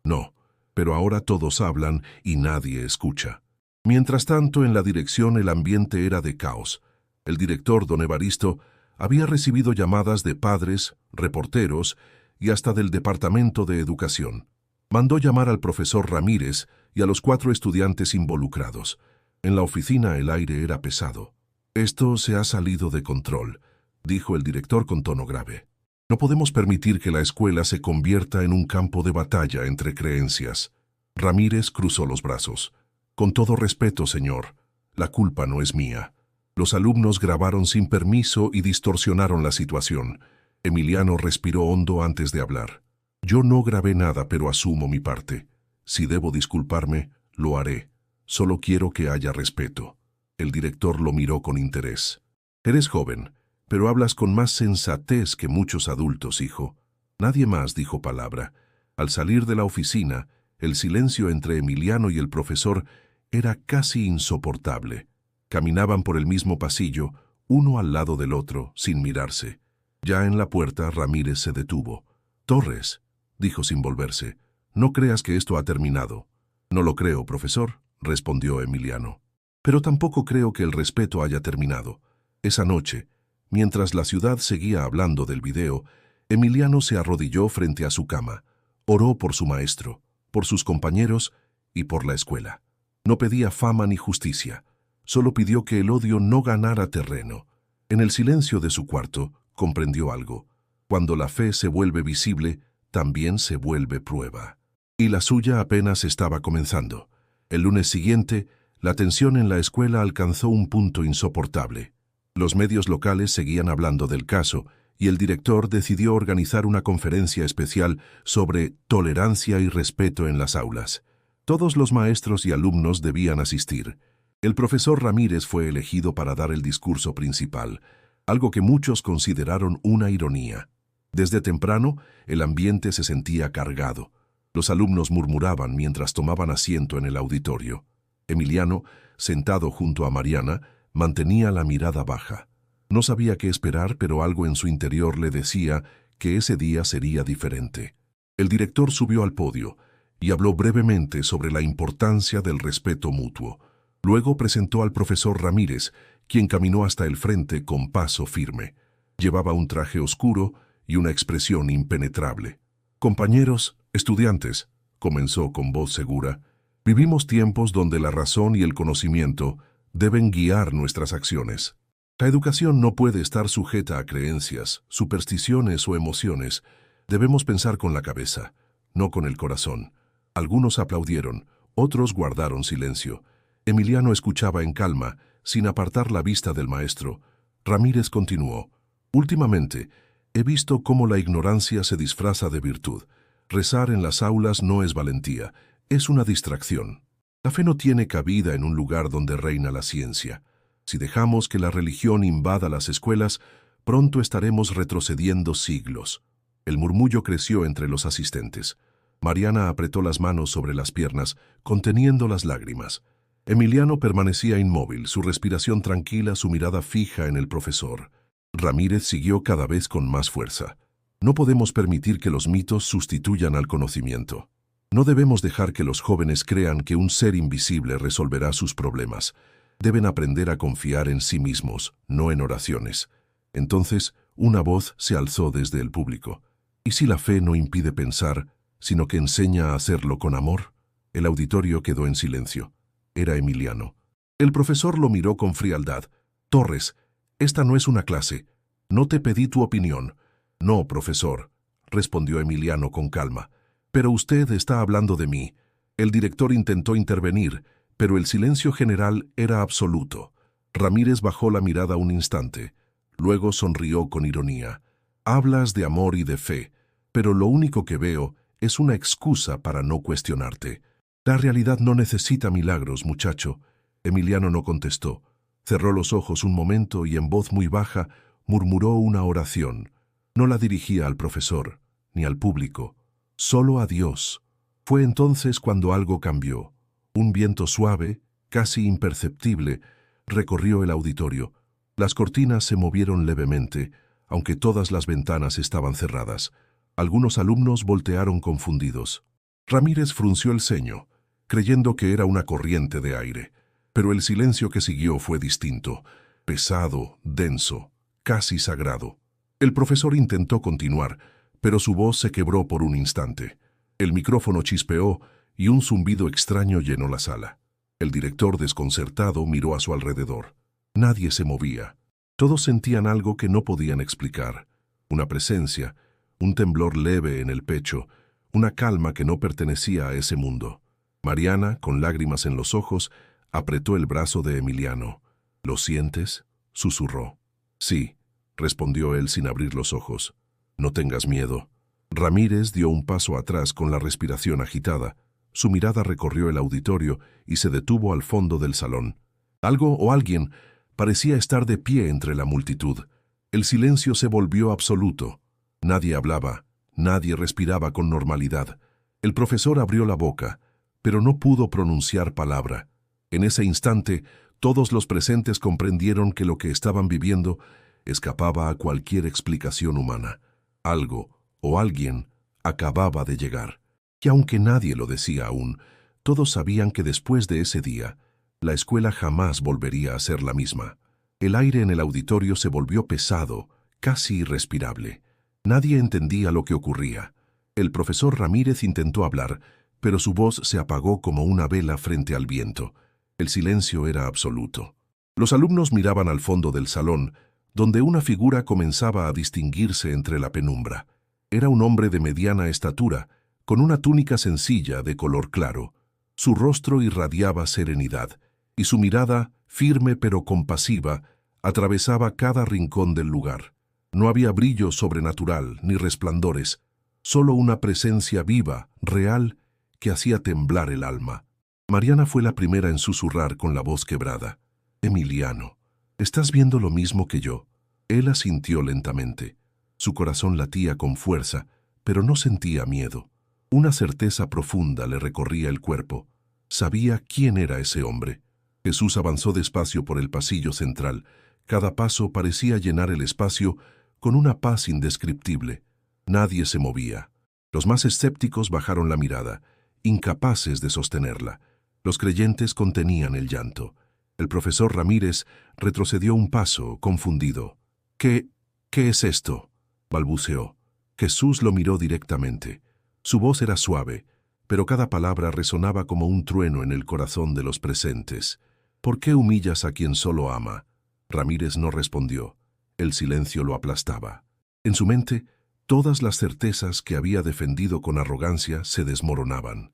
«No, pero ahora todos hablan y nadie escucha». Mientras tanto, en la dirección el ambiente era de caos. El director, don Evaristo, había recibido llamadas de padres, reporteros y hasta del Departamento de Educación. Mandó llamar al profesor Ramírez y a los 4 estudiantes involucrados. En la oficina el aire era pesado. «Esto se ha salido de control», dijo el director con tono grave. «No podemos permitir que la escuela se convierta en un campo de batalla entre creencias». Ramírez cruzó los brazos. «Con todo respeto, señor, la culpa no es mía. Los alumnos grabaron sin permiso y distorsionaron la situación». Emiliano respiró hondo antes de hablar. «Yo no grabé nada, pero asumo mi parte. Si debo disculparme, lo haré. Solo quiero que haya respeto». El director lo miró con interés. «Eres joven, pero hablas con más sensatez que muchos adultos, hijo». Nadie más dijo palabra. Al salir de la oficina, el silencio entre Emiliano y el profesor era casi insoportable. Caminaban por el mismo pasillo, uno al lado del otro, sin mirarse. Ya en la puerta, Ramírez se detuvo. «Torres», dijo sin volverse, «no creas que esto ha terminado». «No lo creo, profesor», respondió Emiliano. «Pero tampoco creo que el respeto haya terminado». Esa noche, mientras la ciudad seguía hablando del video, Emiliano se arrodilló frente a su cama. Oró por su maestro, por sus compañeros y por la escuela. No pedía fama ni justicia, solo pidió que el odio no ganara terreno. En el silencio de su cuarto, comprendió algo. Cuando la fe se vuelve visible, también se vuelve prueba. Y la suya apenas estaba comenzando. El lunes siguiente, la tensión en la escuela alcanzó un punto insoportable. Los medios locales seguían hablando del caso y el director decidió organizar una conferencia especial sobre tolerancia y respeto en las aulas. Todos los maestros y alumnos debían asistir. El profesor Ramírez fue elegido para dar el discurso principal, algo que muchos consideraron una ironía. Desde temprano, el ambiente se sentía cargado. Los alumnos murmuraban mientras tomaban asiento en el auditorio. Emiliano, sentado junto a Mariana, mantenía la mirada baja. No sabía qué esperar, pero algo en su interior le decía que ese día sería diferente. El director subió al podio y habló brevemente sobre la importancia del respeto mutuo. Luego presentó al profesor Ramírez, quien caminó hasta el frente con paso firme. Llevaba un traje oscuro y una expresión impenetrable. «Compañeros, estudiantes», comenzó con voz segura, «vivimos tiempos donde la razón y el conocimiento deben guiar nuestras acciones. La educación no puede estar sujeta a creencias, supersticiones o emociones. Debemos pensar con la cabeza, no con el corazón». Algunos aplaudieron, otros guardaron silencio. Emiliano escuchaba en calma, sin apartar la vista del maestro. Ramírez continuó: «Últimamente, he visto cómo la ignorancia se disfraza de virtud. Rezar en las aulas no es valentía, es una distracción. La fe no tiene cabida en un lugar donde reina la ciencia. Si dejamos que la religión invada las escuelas, pronto estaremos retrocediendo siglos». El murmullo creció entre los asistentes. Mariana apretó las manos sobre las piernas, conteniendo las lágrimas. Emiliano permanecía inmóvil, su respiración tranquila, su mirada fija en el profesor. Ramírez siguió cada vez con más fuerza. «No podemos permitir que los mitos sustituyan al conocimiento. No debemos dejar que los jóvenes crean que un ser invisible resolverá sus problemas. Deben aprender a confiar en sí mismos, no en oraciones». Entonces, una voz se alzó desde el público. «¿Y si la fe no impide pensar, sino que enseña a hacerlo con amor?» El auditorio quedó en silencio. Era Emiliano. El profesor lo miró con frialdad. «Torres, esta no es una clase. No te pedí tu opinión». «No, profesor», respondió Emiliano con calma. «Pero usted está hablando de mí». El director intentó intervenir, pero el silencio general era absoluto. Ramírez bajó la mirada un instante. Luego sonrió con ironía. «Hablas de amor y de fe, pero lo único que veo es una excusa para no cuestionarte. La realidad no necesita milagros, muchacho». Emiliano no contestó. Cerró los ojos un momento y en voz muy baja murmuró una oración. No la dirigía al profesor, ni al público, solo a Dios. Fue entonces cuando algo cambió. Un viento suave, casi imperceptible, recorrió el auditorio. Las cortinas se movieron levemente, aunque todas las ventanas estaban cerradas. Algunos alumnos voltearon confundidos. Ramírez frunció el ceño, creyendo que era una corriente de aire. Pero el silencio que siguió fue distinto, pesado, denso, casi sagrado. El profesor intentó continuar, pero su voz se quebró por un instante. El micrófono chispeó y un zumbido extraño llenó la sala. El director, desconcertado, miró a su alrededor. Nadie se movía. Todos sentían algo que no podían explicar. Una presencia, un temblor leve en el pecho, una calma que no pertenecía a ese mundo. Mariana, con lágrimas en los ojos, apretó el brazo de Emiliano. «¿Lo sientes?», susurró. «Sí», respondió él sin abrir los ojos. «No tengas miedo». Ramírez dio un paso atrás con la respiración agitada. Su mirada recorrió el auditorio y se detuvo al fondo del salón. Algo o alguien parecía estar de pie entre la multitud. El silencio se volvió absoluto. Nadie hablaba, nadie respiraba con normalidad. El profesor abrió la boca, pero no pudo pronunciar palabra. En ese instante, todos los presentes comprendieron que lo que estaban viviendo escapaba a cualquier explicación humana. Algo o alguien acababa de llegar. Y aunque nadie lo decía aún, todos sabían que después de ese día, la escuela jamás volvería a ser la misma. El aire en el auditorio se volvió pesado, casi irrespirable. Nadie entendía lo que ocurría. El profesor Ramírez intentó hablar, pero su voz se apagó como una vela frente al viento. El silencio era absoluto. Los alumnos miraban al fondo del salón, donde una figura comenzaba a distinguirse entre la penumbra. Era un hombre de mediana estatura, con una túnica sencilla de color claro. Su rostro irradiaba serenidad, y su mirada, firme pero compasiva, atravesaba cada rincón del lugar. No había brillo sobrenatural ni resplandores, solo una presencia viva, real, que hacía temblar el alma. Mariana fue la primera en susurrar con la voz quebrada. «Emiliano, ¿estás viendo lo mismo que yo?» Él asintió lentamente. Su corazón latía con fuerza, pero no sentía miedo. Una certeza profunda le recorría el cuerpo. Sabía quién era ese hombre. Jesús avanzó despacio por el pasillo central. Cada paso parecía llenar el espacio con una paz indescriptible. Nadie se movía. Los más escépticos bajaron la mirada, incapaces de sostenerla. Los creyentes contenían el llanto. El profesor Ramírez retrocedió un paso, confundido. ¿Qué es esto?», balbuceó. Jesús lo miró directamente. Su voz era suave, pero cada palabra resonaba como un trueno en el corazón de los presentes. «¿Por qué humillas a quien solo ama?». Ramírez no respondió. El silencio lo aplastaba. En su mente, todas las certezas que había defendido con arrogancia se desmoronaban.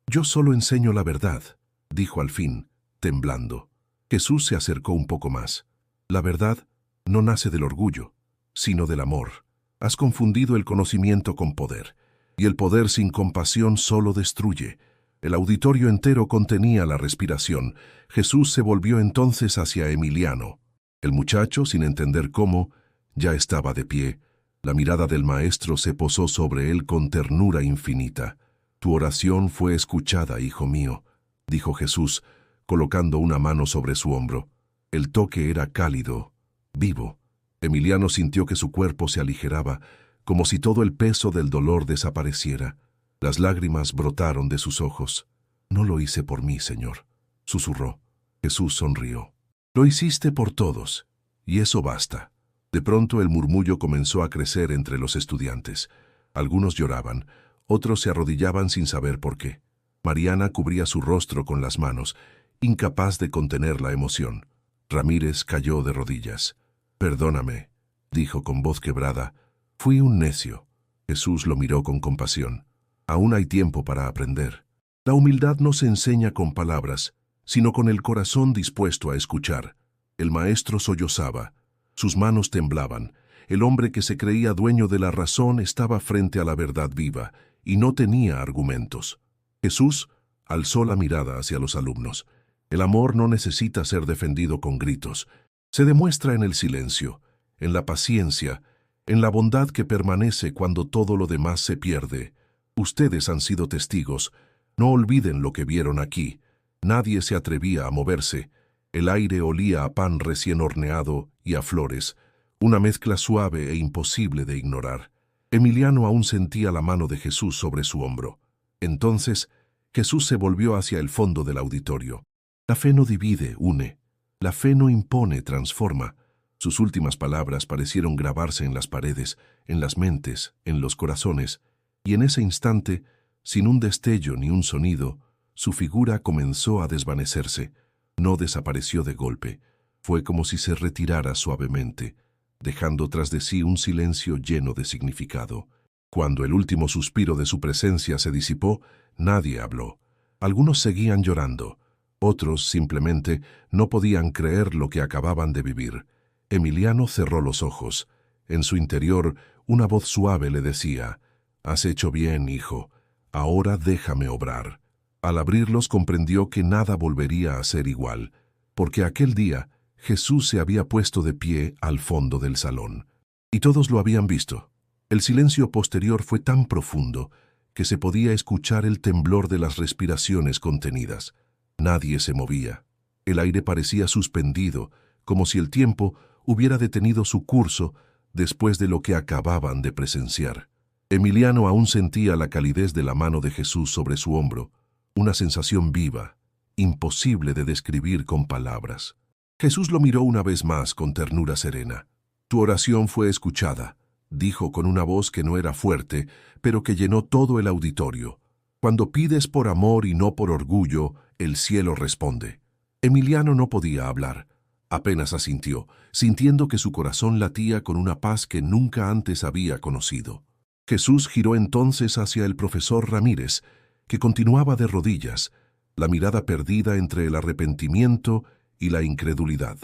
Yo solo enseño la verdad», dijo al fin, temblando. Jesús se acercó un poco más. «La verdad no nace del orgullo, sino del amor. Has confundido el conocimiento con poder, y el poder sin compasión solo destruye». El auditorio entero contenía la respiración. Jesús se volvió entonces hacia Emiliano. El muchacho, sin entender cómo, ya estaba de pie. La mirada del maestro se posó sobre él con ternura infinita. «Tu oración fue escuchada, hijo mío», dijo Jesús, colocando una mano sobre su hombro. El toque era cálido, vivo. Emiliano sintió que su cuerpo se aligeraba, como si todo el peso del dolor desapareciera. Las lágrimas brotaron de sus ojos. «No lo hice por mí, Señor», susurró. Jesús sonrió. «Lo hiciste por todos, y eso basta». De pronto el murmullo comenzó a crecer entre los estudiantes. Algunos lloraban, otros se arrodillaban sin saber por qué. Mariana cubría su rostro con las manos, incapaz de contener la emoción. Ramírez cayó de rodillas. «Perdóname», dijo con voz quebrada. «Fui un necio». Jesús lo miró con compasión. «Aún hay tiempo para aprender. La humildad no se enseña con palabras, sino con el corazón dispuesto a escuchar». El maestro sollozaba. Sus manos temblaban. El hombre que se creía dueño de la razón estaba frente a la verdad viva y no tenía argumentos. Jesús alzó la mirada hacia los alumnos. El amor no necesita ser defendido con gritos. Se demuestra en el silencio, en la paciencia, en la bondad que permanece cuando todo lo demás se pierde. Ustedes han sido testigos. No olviden lo que vieron aquí. Nadie se atrevía a moverse. El aire olía a pan recién horneado y a flores, una mezcla suave e imposible de ignorar. Emiliano aún sentía la mano de Jesús sobre su hombro. Entonces, Jesús se volvió hacia el fondo del auditorio. La fe no divide, une. La fe no impone, transforma. Sus últimas palabras parecieron grabarse en las paredes, en las mentes, en los corazones, y en ese instante, sin un destello ni un sonido, su figura comenzó a desvanecerse. No desapareció de golpe. Fue como si se retirara suavemente, dejando tras de sí un silencio lleno de significado. Cuando el último suspiro de su presencia se disipó, nadie habló. Algunos seguían llorando. Otros, simplemente, no podían creer lo que acababan de vivir. Emiliano cerró los ojos. En su interior, una voz suave le decía: «Has hecho bien, hijo. Ahora déjame obrar». Al abrirlos comprendió que nada volvería a ser igual, porque aquel día Jesús se había puesto de pie al fondo del salón. Y todos lo habían visto. El silencio posterior fue tan profundo que se podía escuchar el temblor de las respiraciones contenidas. Nadie se movía. El aire parecía suspendido, como si el tiempo hubiera detenido su curso después de lo que acababan de presenciar. Emiliano aún sentía la calidez de la mano de Jesús sobre su hombro, una sensación viva, imposible de describir con palabras. Jesús lo miró una vez más con ternura serena. «Tu oración fue escuchada», dijo con una voz que no era fuerte, pero que llenó todo el auditorio. «Cuando pides por amor y no por orgullo, el cielo responde». Emiliano no podía hablar. Apenas asintió, sintiendo que su corazón latía con una paz que nunca antes había conocido. Jesús giró entonces hacia el profesor Ramírez que continuaba de rodillas, la mirada perdida entre el arrepentimiento y la incredulidad.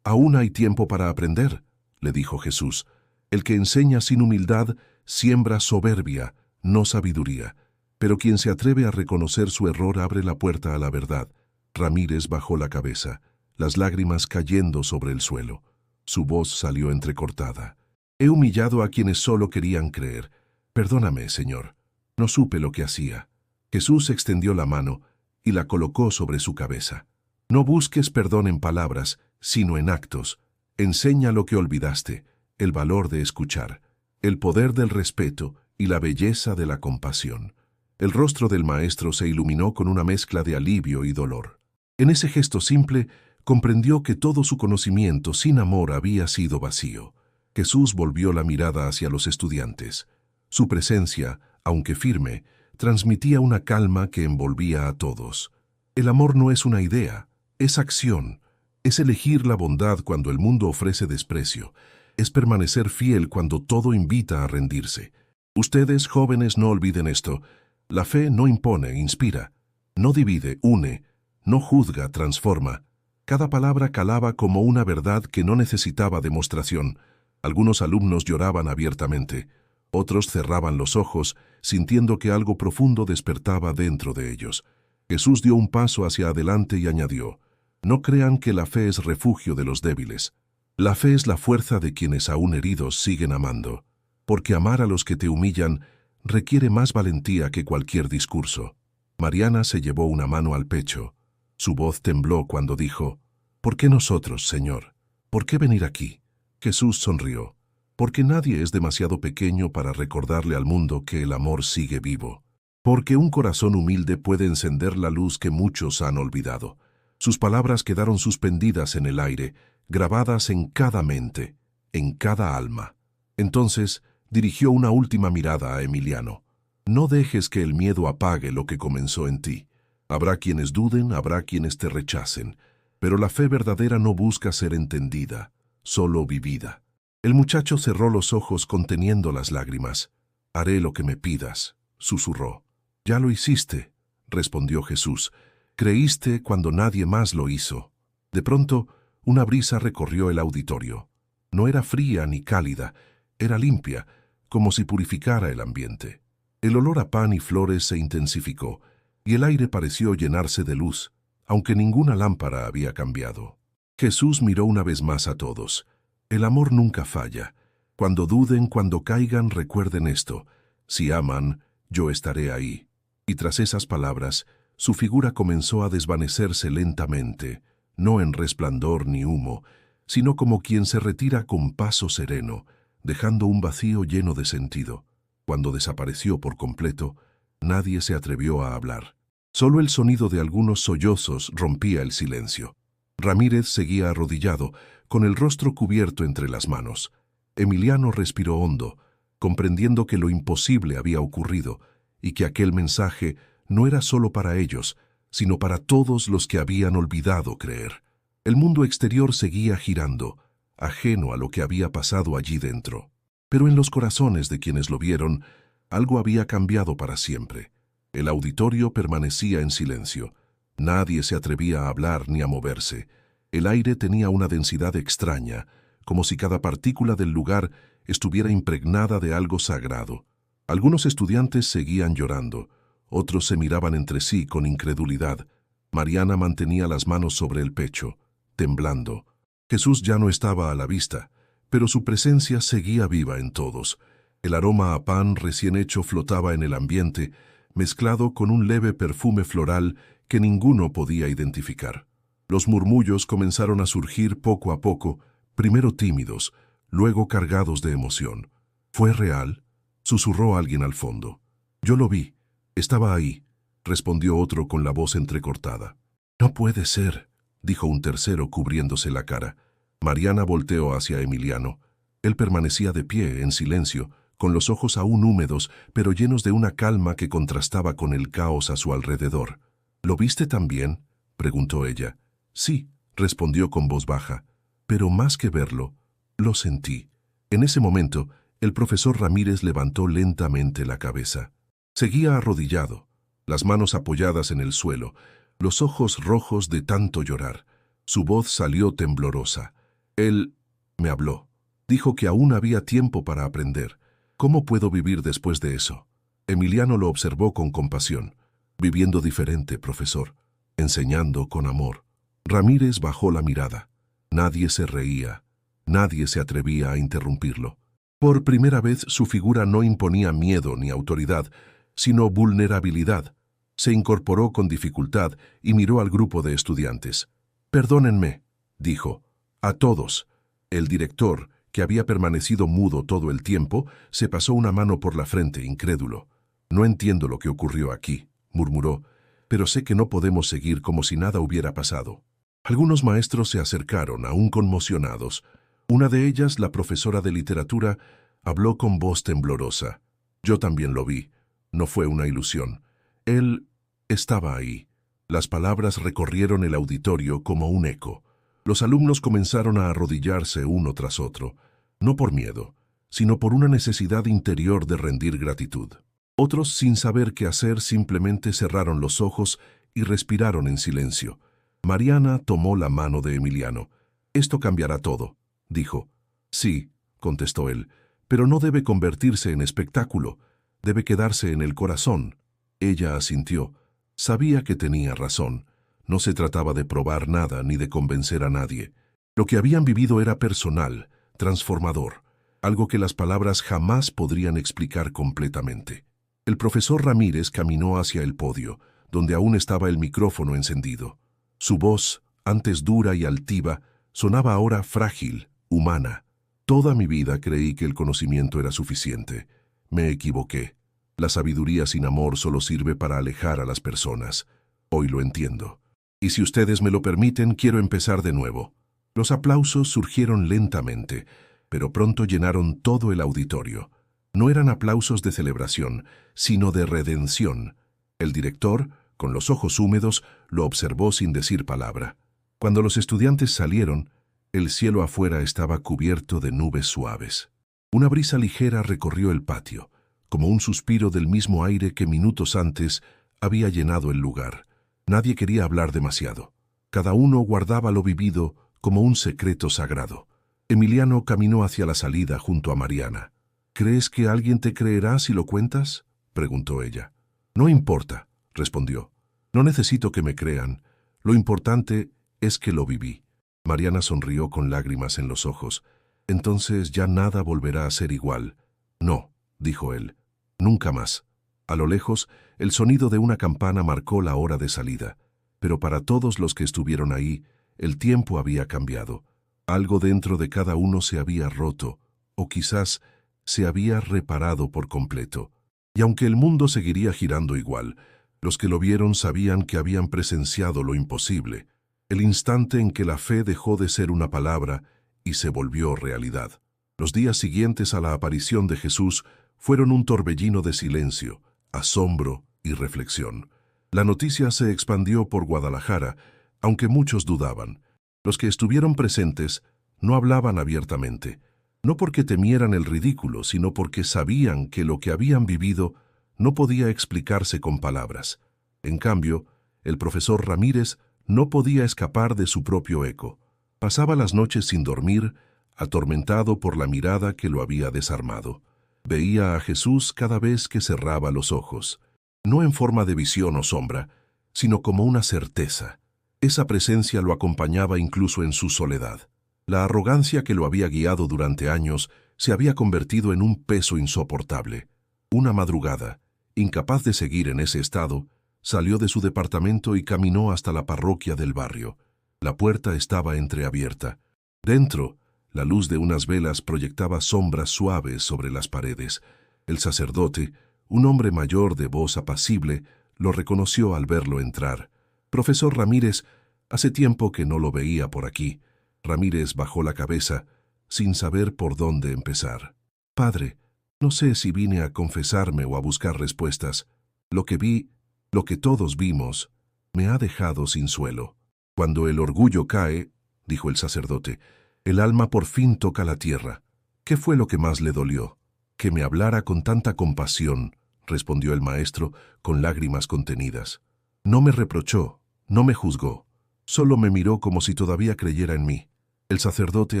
«Aún hay tiempo para aprender», le dijo Jesús. «El que enseña sin humildad siembra soberbia, no sabiduría. Pero quien se atreve a reconocer su error abre la puerta a la verdad». Ramírez bajó la cabeza, las lágrimas cayendo sobre el suelo. Su voz salió entrecortada. «He humillado a quienes solo querían creer. Perdóname, Señor. No supe lo que hacía». Jesús extendió la mano y la colocó sobre su cabeza. «No busques perdón en palabras, sino en actos. Enseña lo que olvidaste, el valor de escuchar, el poder del respeto y la belleza de la compasión». El rostro del maestro se iluminó con una mezcla de alivio y dolor. En ese gesto simple, comprendió que todo su conocimiento sin amor había sido vacío. Jesús volvió la mirada hacia los estudiantes. Su presencia, aunque firme, transmitía una calma que envolvía a todos. El amor no es una idea, es acción. Es elegir la bondad cuando el mundo ofrece desprecio. Es permanecer fiel cuando todo invita a rendirse. Ustedes, jóvenes, no olviden esto. La fe no impone, inspira. No divide, une. No juzga, transforma. Cada palabra calaba como una verdad que no necesitaba demostración. Algunos alumnos lloraban abiertamente. Otros cerraban los ojos, sintiendo que algo profundo despertaba dentro de ellos. Jesús dio un paso hacia adelante y añadió: «No crean que la fe es refugio de los débiles. La fe es la fuerza de quienes aún heridos siguen amando. Porque amar a los que te humillan requiere más valentía que cualquier discurso». Mariana se llevó una mano al pecho. Su voz tembló cuando dijo: «¿Por qué nosotros, Señor? ¿Por qué venir aquí?» Jesús sonrió. «Porque nadie es demasiado pequeño para recordarle al mundo que el amor sigue vivo. Porque un corazón humilde puede encender la luz que muchos han olvidado». Sus palabras quedaron suspendidas en el aire, grabadas en cada mente, en cada alma. Entonces dirigió una última mirada a Emiliano. «No dejes que el miedo apague lo que comenzó en ti. Habrá quienes duden, habrá quienes te rechacen, pero la fe verdadera no busca ser entendida, solo vivida». El muchacho cerró los ojos conteniendo las lágrimas. «Haré lo que me pidas», susurró. «Ya lo hiciste», respondió Jesús. «Creíste cuando nadie más lo hizo». De pronto, una brisa recorrió el auditorio. No era fría ni cálida, era limpia, como si purificara el ambiente. El olor a pan y flores se intensificó, y el aire pareció llenarse de luz, aunque ninguna lámpara había cambiado. Jesús miró una vez más a todos. El amor nunca falla. Cuando duden, cuando caigan, recuerden esto: si aman, yo estaré ahí. Y tras esas palabras, su figura comenzó a desvanecerse lentamente, no en resplandor ni humo, sino como quien se retira con paso sereno, dejando un vacío lleno de sentido. Cuando desapareció por completo, nadie se atrevió a hablar. Solo el sonido de algunos sollozos rompía el silencio. Ramírez seguía arrodillado, con el rostro cubierto entre las manos. Emiliano respiró hondo, comprendiendo que lo imposible había ocurrido y que aquel mensaje no era solo para ellos, sino para todos los que habían olvidado creer. El mundo exterior seguía girando, ajeno a lo que había pasado allí dentro. Pero en los corazones de quienes lo vieron, algo había cambiado para siempre. El auditorio permanecía en silencio. Nadie se atrevía a hablar ni a moverse. El aire tenía una densidad extraña, como si cada partícula del lugar estuviera impregnada de algo sagrado. Algunos estudiantes seguían llorando, otros se miraban entre sí con incredulidad. Mariana mantenía las manos sobre el pecho, temblando. Jesús ya no estaba a la vista, pero su presencia seguía viva en todos. El aroma a pan recién hecho flotaba en el ambiente, mezclado con un leve perfume floral que ninguno podía identificar. Los murmullos comenzaron a surgir poco a poco, primero tímidos, luego cargados de emoción. «¿Fue real?», susurró alguien al fondo. «Yo lo vi. Estaba ahí», respondió otro con la voz entrecortada. «No puede ser», dijo un tercero cubriéndose la cara. Mariana volteó hacia Emiliano. Él permanecía de pie, en silencio, con los ojos aún húmedos, pero llenos de una calma que contrastaba con el caos a su alrededor. «¿Lo viste también?», preguntó ella. «Sí», respondió con voz baja, «pero más que verlo, lo sentí». En ese momento, el profesor Ramírez levantó lentamente la cabeza. Seguía arrodillado. las manos apoyadas en el suelo, los ojos rojos de tanto llorar. Su voz salió temblorosa. Él me habló. Dijo que aún había tiempo para aprender. ¿Cómo puedo vivir después de eso? Emiliano lo observó con compasión. Viviendo diferente, profesor. Enseñando con amor. Ramírez bajó la mirada. Nadie se reía. Nadie se atrevía a interrumpirlo. Por primera vez su figura no imponía miedo ni autoridad, sino vulnerabilidad. Se incorporó con dificultad y miró al grupo de estudiantes. «Perdónenme», dijo. «A todos». El director, que había permanecido mudo todo el tiempo, se pasó una mano por la frente, incrédulo. «No entiendo lo que ocurrió aquí», murmuró, «pero sé que no podemos seguir como si nada hubiera pasado». Algunos maestros se acercaron, aún conmocionados. Una de ellas, la profesora de literatura, habló con voz temblorosa. «Yo también lo vi. No fue una ilusión. Él estaba ahí». Las palabras recorrieron el auditorio como un eco. Los alumnos comenzaron a arrodillarse uno tras otro, no por miedo, sino por una necesidad interior de rendir gratitud. Otros, sin saber qué hacer, simplemente cerraron los ojos y respiraron en silencio. Mariana tomó la mano de Emiliano. «Esto cambiará todo», dijo. «Sí», contestó él, «pero no debe convertirse en espectáculo. Debe quedarse en el corazón». Ella asintió. Sabía que tenía razón. No se trataba de probar nada ni de convencer a nadie. Lo que habían vivido era personal, transformador, algo que las palabras jamás podrían explicar completamente. El profesor Ramírez caminó hacia el podio, donde aún estaba el micrófono encendido. Su voz, antes dura y altiva, sonaba ahora frágil, humana. «Toda mi vida creí que el conocimiento era suficiente. Me equivoqué. La sabiduría sin amor solo sirve para alejar a las personas. Hoy lo entiendo. Y si ustedes me lo permiten, quiero empezar de nuevo». Los aplausos surgieron lentamente, pero pronto llenaron todo el auditorio. No eran aplausos de celebración, sino de redención. El director, con los ojos húmedos, lo observó sin decir palabra. Cuando los estudiantes salieron, el cielo afuera estaba cubierto de nubes suaves. Una brisa ligera recorrió el patio, como un suspiro del mismo aire que minutos antes había llenado el lugar. Nadie quería hablar demasiado. Cada uno guardaba lo vivido como un secreto sagrado. Emiliano caminó hacia la salida junto a Mariana. «¿Crees que alguien te creerá si lo cuentas?», preguntó ella. «No importa», respondió. «No necesito que me crean. Lo importante es que lo viví». Mariana sonrió con lágrimas en los ojos. «Entonces ya nada volverá a ser igual». «No», dijo él. «Nunca más». A lo lejos, el sonido de una campana marcó la hora de salida. Pero para todos los que estuvieron ahí, el tiempo había cambiado. Algo dentro de cada uno se había roto, o quizás se había reparado por completo. Y aunque el mundo seguiría girando igual, los que lo vieron sabían que habían presenciado lo imposible, el instante en que la fe dejó de ser una palabra y se volvió realidad. Los días siguientes a la aparición de Jesús fueron un torbellino de silencio, asombro y reflexión. La noticia se expandió por Guadalajara, aunque muchos dudaban. Los que estuvieron presentes no hablaban abiertamente, no porque temieran el ridículo, sino porque sabían que lo que habían vivido no podía explicarse con palabras. En cambio, el profesor Ramírez no podía escapar de su propio eco. Pasaba las noches sin dormir, atormentado por la mirada que lo había desarmado. Veía a Jesús cada vez que cerraba los ojos, no en forma de visión o sombra, sino como una certeza. Esa presencia lo acompañaba incluso en su soledad. La arrogancia que lo había guiado durante años se había convertido en un peso insoportable. Una madrugada, incapaz de seguir en ese estado, salió de su departamento y caminó hasta la parroquia del barrio. La puerta estaba entreabierta. Dentro, la luz de unas velas proyectaba sombras suaves sobre las paredes. El sacerdote, un hombre mayor de voz apacible, lo reconoció al verlo entrar. «Profesor Ramírez, hace tiempo que no lo veía por aquí». Ramírez bajó la cabeza, sin saber por dónde empezar. «Padre, no sé si vine a confesarme o a buscar respuestas. Lo que vi, lo que todos vimos, me ha dejado sin suelo». «Cuando el orgullo cae», dijo el sacerdote, «el alma por fin toca la tierra». «¿Qué fue lo que más le dolió?» «Que me hablara con tanta compasión», respondió el maestro con lágrimas contenidas. No me reprochó, no me juzgó, solo me miró como si todavía creyera en mí. El sacerdote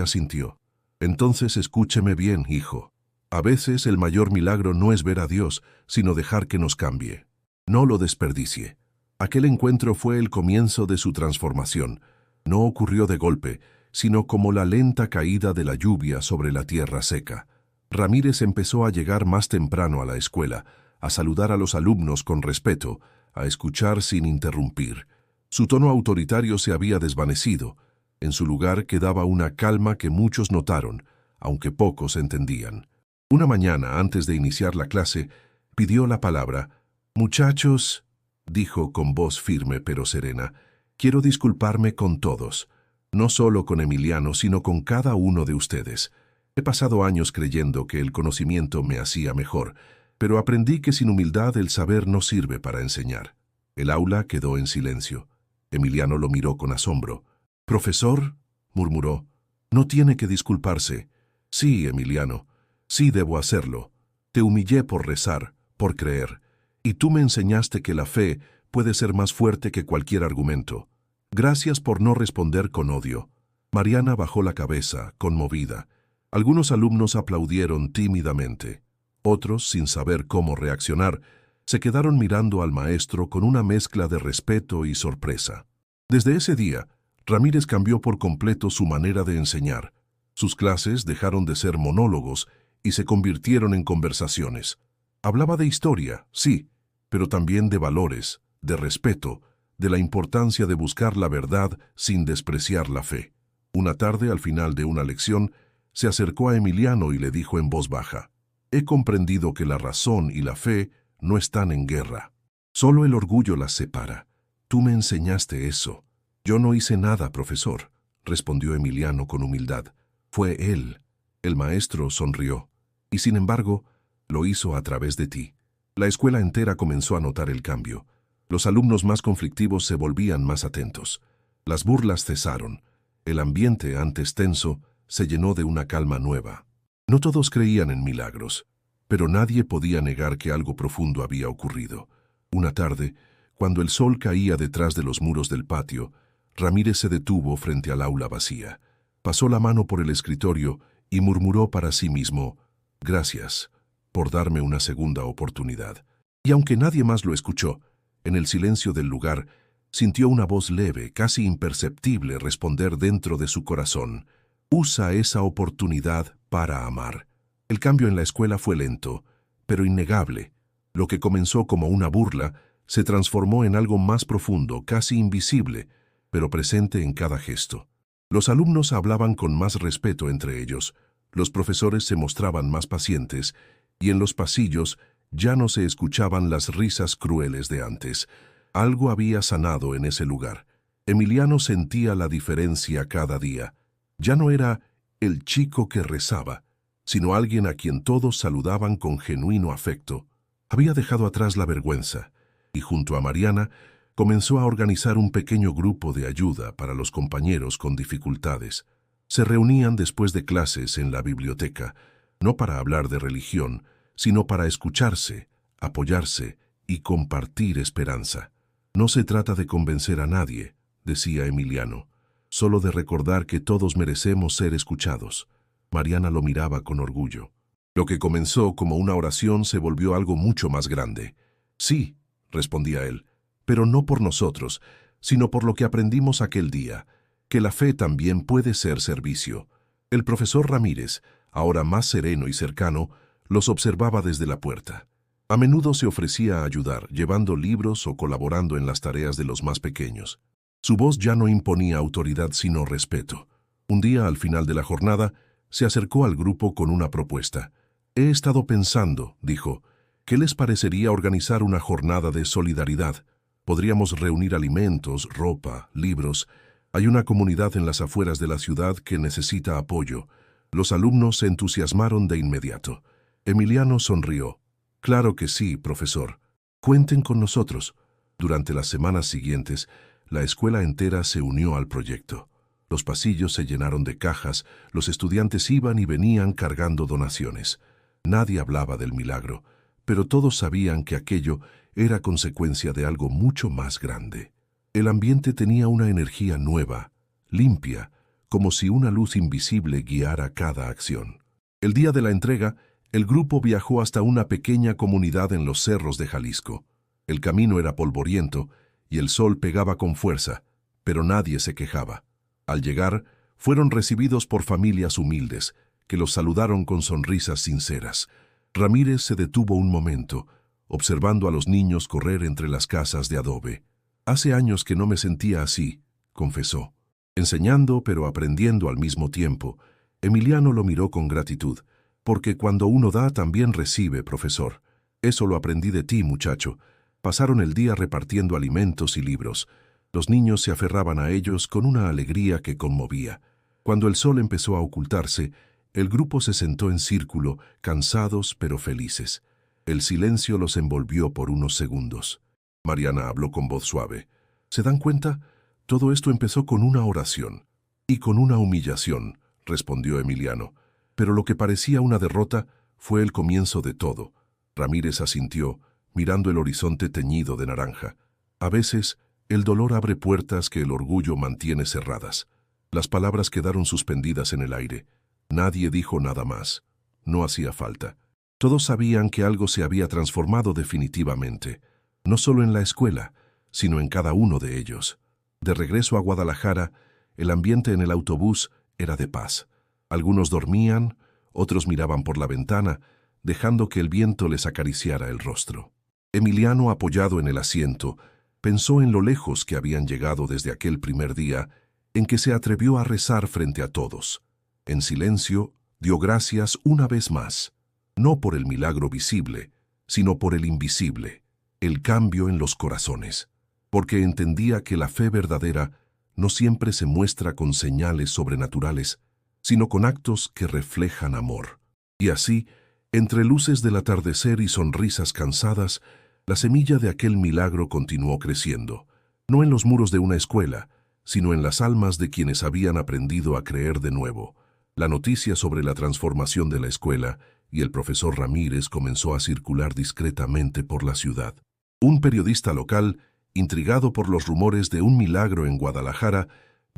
asintió. Entonces escúcheme bien, hijo. A veces el mayor milagro no es ver a Dios, sino dejar que nos cambie. No lo desperdicie. Aquel encuentro fue el comienzo de su transformación. No ocurrió de golpe, sino como la lenta caída de la lluvia sobre la tierra seca. Ramírez empezó a llegar más temprano a la escuela, a saludar a los alumnos con respeto, a escuchar sin interrumpir. Su tono autoritario se había desvanecido. En su lugar quedaba una calma que muchos notaron, aunque pocos entendían. Una mañana, antes de iniciar la clase, pidió la palabra. «Muchachos», dijo con voz firme pero serena, «quiero disculparme con todos, no solo con Emiliano, sino con cada uno de ustedes. He pasado años creyendo que el conocimiento me hacía mejor, pero aprendí que sin humildad el saber no sirve para enseñar». El aula quedó en silencio. Emiliano lo miró con asombro. «Profesor», murmuró, «no tiene que disculparse». «Sí, Emiliano, sí debo hacerlo. Te humillé por rezar, por creer, y tú me enseñaste que la fe puede ser más fuerte que cualquier argumento. Gracias por no responder con odio». Mariana bajó la cabeza, conmovida. Algunos alumnos aplaudieron tímidamente. Otros, sin saber cómo reaccionar, se quedaron mirando al maestro con una mezcla de respeto y sorpresa. Desde ese día, Ramírez cambió por completo su manera de enseñar. Sus clases dejaron de ser monólogos y se convirtieron en conversaciones. Hablaba de historia, sí, pero también de valores, de respeto, de la importancia de buscar la verdad sin despreciar la fe. Una tarde, al final de una lección, se acercó a Emiliano y le dijo en voz baja: «He comprendido que la razón y la fe no están en guerra. Solo el orgullo las separa. Tú me enseñaste eso». «Yo no hice nada, profesor», respondió Emiliano con humildad. «Fue él». El maestro sonrió. «Y sin embargo, lo hizo a través de ti». La escuela entera comenzó a notar el cambio. Los alumnos más conflictivos se volvían más atentos. Las burlas cesaron. El ambiente, antes tenso, se llenó de una calma nueva. No todos creían en milagros, pero nadie podía negar que algo profundo había ocurrido. Una tarde, cuando el sol caía detrás de los muros del patio, Ramírez se detuvo frente al aula vacía. Pasó la mano por el escritorio y murmuró para sí mismo: «Gracias por darme una segunda oportunidad». Y aunque nadie más lo escuchó, en el silencio del lugar, sintió una voz leve, casi imperceptible, responder dentro de su corazón: «Usa esa oportunidad para amar». El cambio en la escuela fue lento, pero innegable. Lo que comenzó como una burla se transformó en algo más profundo, casi invisible, pero presente en cada gesto. Los alumnos hablaban con más respeto entre ellos, los profesores se mostraban más pacientes, y en los pasillos ya no se escuchaban las risas crueles de antes. Algo había sanado en ese lugar. Emiliano sentía la diferencia cada día. Ya no era el chico que rezaba, sino alguien a quien todos saludaban con genuino afecto. Había dejado atrás la vergüenza, y junto a Mariana comenzó a organizar un pequeño grupo de ayuda para los compañeros con dificultades. Se reunían después de clases en la biblioteca, no para hablar de religión, sino para escucharse, apoyarse y compartir esperanza. «No se trata de convencer a nadie», decía Emiliano, «solo de recordar que todos merecemos ser escuchados». Mariana lo miraba con orgullo. Lo que comenzó como una oración se volvió algo mucho más grande. «Sí», respondía él, «pero no por nosotros, sino por lo que aprendimos aquel día, que la fe también puede ser servicio». El profesor Ramírez, ahora más sereno y cercano, los observaba desde la puerta. A menudo se ofrecía a ayudar, llevando libros o colaborando en las tareas de los más pequeños. Su voz ya no imponía autoridad sino respeto. Un día, al final de la jornada, se acercó al grupo con una propuesta. «He estado pensando», dijo, «¿qué les parecería organizar una jornada de solidaridad? Podríamos reunir alimentos, ropa, libros. Hay una comunidad en las afueras de la ciudad que necesita apoyo». Los alumnos se entusiasmaron de inmediato. Emiliano sonrió. «Claro que sí, profesor. Cuenten con nosotros». Durante las semanas siguientes, la escuela entera se unió al proyecto. Los pasillos se llenaron de cajas, los estudiantes iban y venían cargando donaciones. Nadie hablaba del milagro, pero todos sabían que aquello era consecuencia de algo mucho más grande. El ambiente tenía una energía nueva, limpia, como si una luz invisible guiara cada acción. El día de la entrega, el grupo viajó hasta una pequeña comunidad en los cerros de Jalisco. El camino era polvoriento y el sol pegaba con fuerza, pero nadie se quejaba. Al llegar, fueron recibidos por familias humildes, que los saludaron con sonrisas sinceras. Ramírez se detuvo un momento, observando a los niños correr entre las casas de adobe. «Hace años que no me sentía así», confesó. Enseñando pero aprendiendo al mismo tiempo, Emiliano lo miró con gratitud. «Porque cuando uno da también recibe, profesor. Eso lo aprendí de ti, muchacho». Pasaron el día repartiendo alimentos y libros. Los niños se aferraban a ellos con una alegría que conmovía. Cuando el sol empezó a ocultarse, el grupo se sentó en círculo, cansados pero felices. El silencio los envolvió por unos segundos. Mariana habló con voz suave. «¿Se dan cuenta? Todo esto empezó con una oración. Y con una humillación», respondió Emiliano. «Pero lo que parecía una derrota fue el comienzo de todo». Ramírez asintió, mirando el horizonte teñido de naranja. A veces, el dolor abre puertas que el orgullo mantiene cerradas. Las palabras quedaron suspendidas en el aire. Nadie dijo nada más. No hacía falta. Todos sabían que algo se había transformado definitivamente, no solo en la escuela, sino en cada uno de ellos. De regreso a Guadalajara, el ambiente en el autobús era de paz. Algunos dormían, otros miraban por la ventana, dejando que el viento les acariciara el rostro. Emiliano, apoyado en el asiento, pensó en lo lejos que habían llegado desde aquel primer día en que se atrevió a rezar frente a todos. En silencio, dio gracias una vez más, no por el milagro visible, sino por el invisible, el cambio en los corazones, porque entendía que la fe verdadera no siempre se muestra con señales sobrenaturales, sino con actos que reflejan amor. Y así, entre luces del atardecer y sonrisas cansadas, la semilla de aquel milagro continuó creciendo, no en los muros de una escuela, sino en las almas de quienes habían aprendido a creer de nuevo. La noticia sobre la transformación de la escuela y el profesor Ramírez comenzó a circular discretamente por la ciudad. Un periodista local, intrigado por los rumores de un milagro en Guadalajara,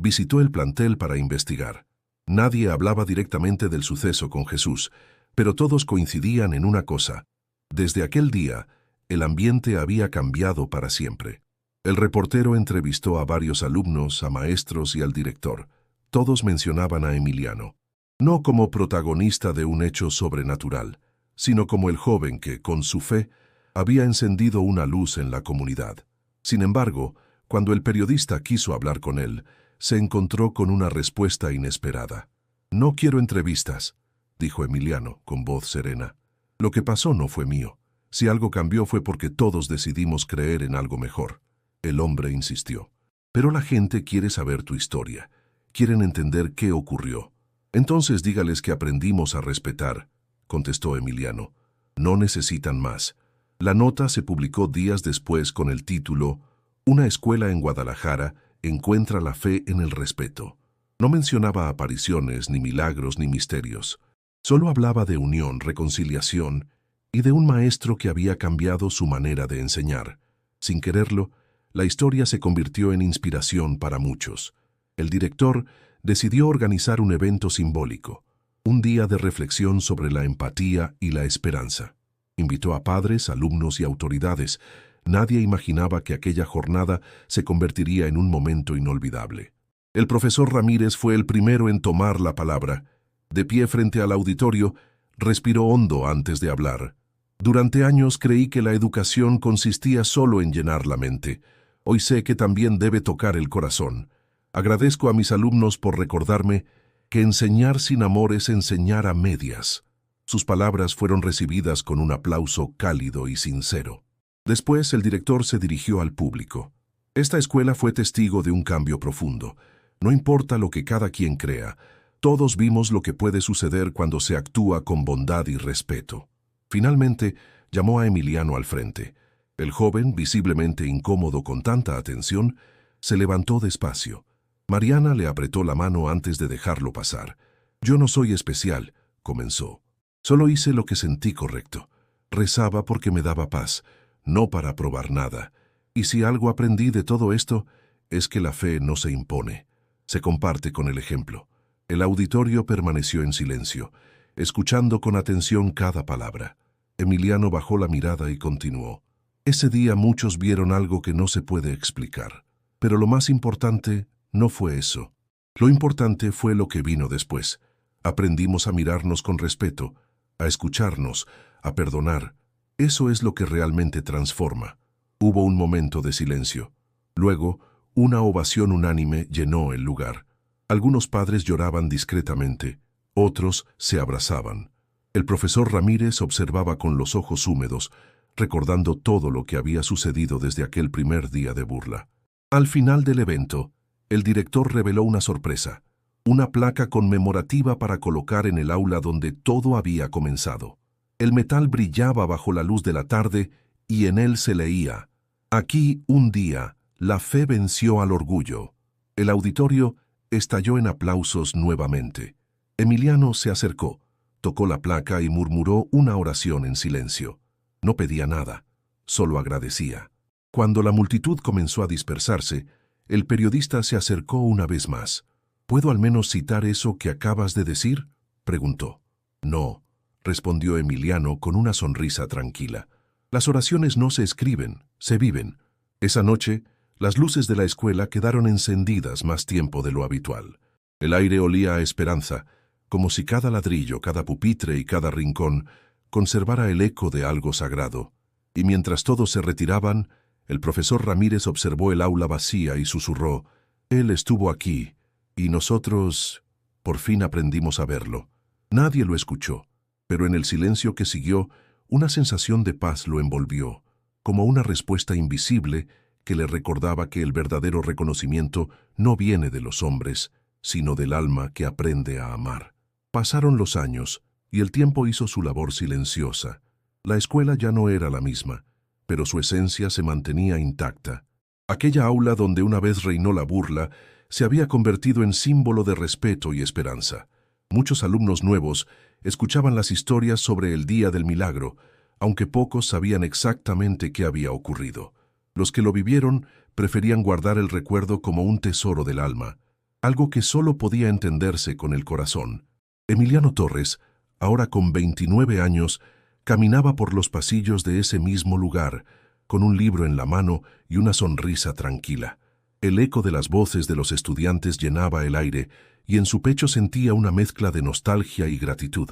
visitó el plantel para investigar. Nadie hablaba directamente del suceso con Jesús, pero todos coincidían en una cosa. Desde aquel día, el ambiente había cambiado para siempre. El reportero entrevistó a varios alumnos, a maestros y al director. Todos mencionaban a Emiliano, no como protagonista de un hecho sobrenatural, sino como el joven que, con su fe, había encendido una luz en la comunidad. Sin embargo, cuando el periodista quiso hablar con él, se encontró con una respuesta inesperada. «No quiero entrevistas», dijo Emiliano, con voz serena. «Lo que pasó no fue mío. Si algo cambió fue porque todos decidimos creer en algo mejor». El hombre insistió. «Pero la gente quiere saber tu historia. Quieren entender qué ocurrió». «Entonces dígales que aprendimos a respetar», contestó Emiliano. «No necesitan más». La nota se publicó días después con el título «Una escuela en Guadalajara encuentra la fe en el respeto». No mencionaba apariciones, ni milagros, ni misterios. Solo hablaba de unión, reconciliación y de un maestro que había cambiado su manera de enseñar. Sin quererlo, la historia se convirtió en inspiración para muchos. El director decidió organizar un evento simbólico, un día de reflexión sobre la empatía y la esperanza. Invitó a padres, alumnos y autoridades. Nadie imaginaba que aquella jornada se convertiría en un momento inolvidable. El profesor Ramírez fue el primero en tomar la palabra. De pie frente al auditorio, respiró hondo antes de hablar. «Durante años creí que la educación consistía solo en llenar la mente. Hoy sé que también debe tocar el corazón. Agradezco a mis alumnos por recordarme que enseñar sin amor es enseñar a medias». Sus palabras fueron recibidas con un aplauso cálido y sincero. Después el director se dirigió al público. «Esta escuela fue testigo de un cambio profundo. No importa lo que cada quien crea, todos vimos lo que puede suceder cuando se actúa con bondad y respeto». Finalmente, llamó a Emiliano al frente. El joven, visiblemente incómodo con tanta atención, se levantó despacio. Mariana le apretó la mano antes de dejarlo pasar. «Yo no soy especial», comenzó. «Solo hice lo que sentí correcto. Rezaba porque me daba paz, no para probar nada. Y si algo aprendí de todo esto, es que la fe no se impone, se comparte con el ejemplo. El auditorio permaneció en silencio, escuchando con atención cada palabra. Emiliano bajó la mirada y continuó. Ese día muchos vieron algo que no se puede explicar. Pero lo más importante no fue eso. Lo importante fue lo que vino después. Aprendimos a mirarnos con respeto, a escucharnos, a perdonar. Eso es lo que realmente transforma. Hubo un momento de silencio. Luego, una ovación unánime llenó el lugar. Algunos padres lloraban discretamente, otros se abrazaban. El profesor Ramírez observaba con los ojos húmedos, recordando todo lo que había sucedido desde aquel primer día de burla. Al final del evento, el director reveló una sorpresa, una placa conmemorativa para colocar en el aula donde todo había comenzado. El metal brillaba bajo la luz de la tarde y en él se leía: aquí, un día, la fe venció al orgullo. El auditorio estalló en aplausos nuevamente. Emiliano se acercó, tocó la placa y murmuró una oración en silencio. No pedía nada, solo agradecía. Cuando la multitud comenzó a dispersarse, el periodista se acercó una vez más. ¿Puedo al menos citar eso que acabas de decir?, preguntó. No, respondió Emiliano con una sonrisa tranquila. Las oraciones no se escriben, se viven. Esa noche, las luces de la escuela quedaron encendidas más tiempo de lo habitual. El aire olía a esperanza, como si cada ladrillo, cada pupitre y cada rincón conservara el eco de algo sagrado. Y mientras todos se retiraban, el profesor Ramírez observó el aula vacía y susurró: él estuvo aquí, y nosotros por fin aprendimos a verlo. Nadie lo escuchó, pero en el silencio que siguió, una sensación de paz lo envolvió, como una respuesta invisible que le recordaba que el verdadero reconocimiento no viene de los hombres, sino del alma que aprende a amar. Pasaron los años, y el tiempo hizo su labor silenciosa. La escuela ya no era la misma, pero su esencia se mantenía intacta. Aquella aula donde una vez reinó la burla se había convertido en símbolo de respeto y esperanza. Muchos alumnos nuevos escuchaban las historias sobre el día del milagro, aunque pocos sabían exactamente qué había ocurrido. Los que lo vivieron preferían guardar el recuerdo como un tesoro del alma, algo que solo podía entenderse con el corazón. Emiliano Torres, ahora con 29 años, caminaba por los pasillos de ese mismo lugar, con un libro en la mano y una sonrisa tranquila. El eco de las voces de los estudiantes llenaba el aire, y en su pecho sentía una mezcla de nostalgia y gratitud.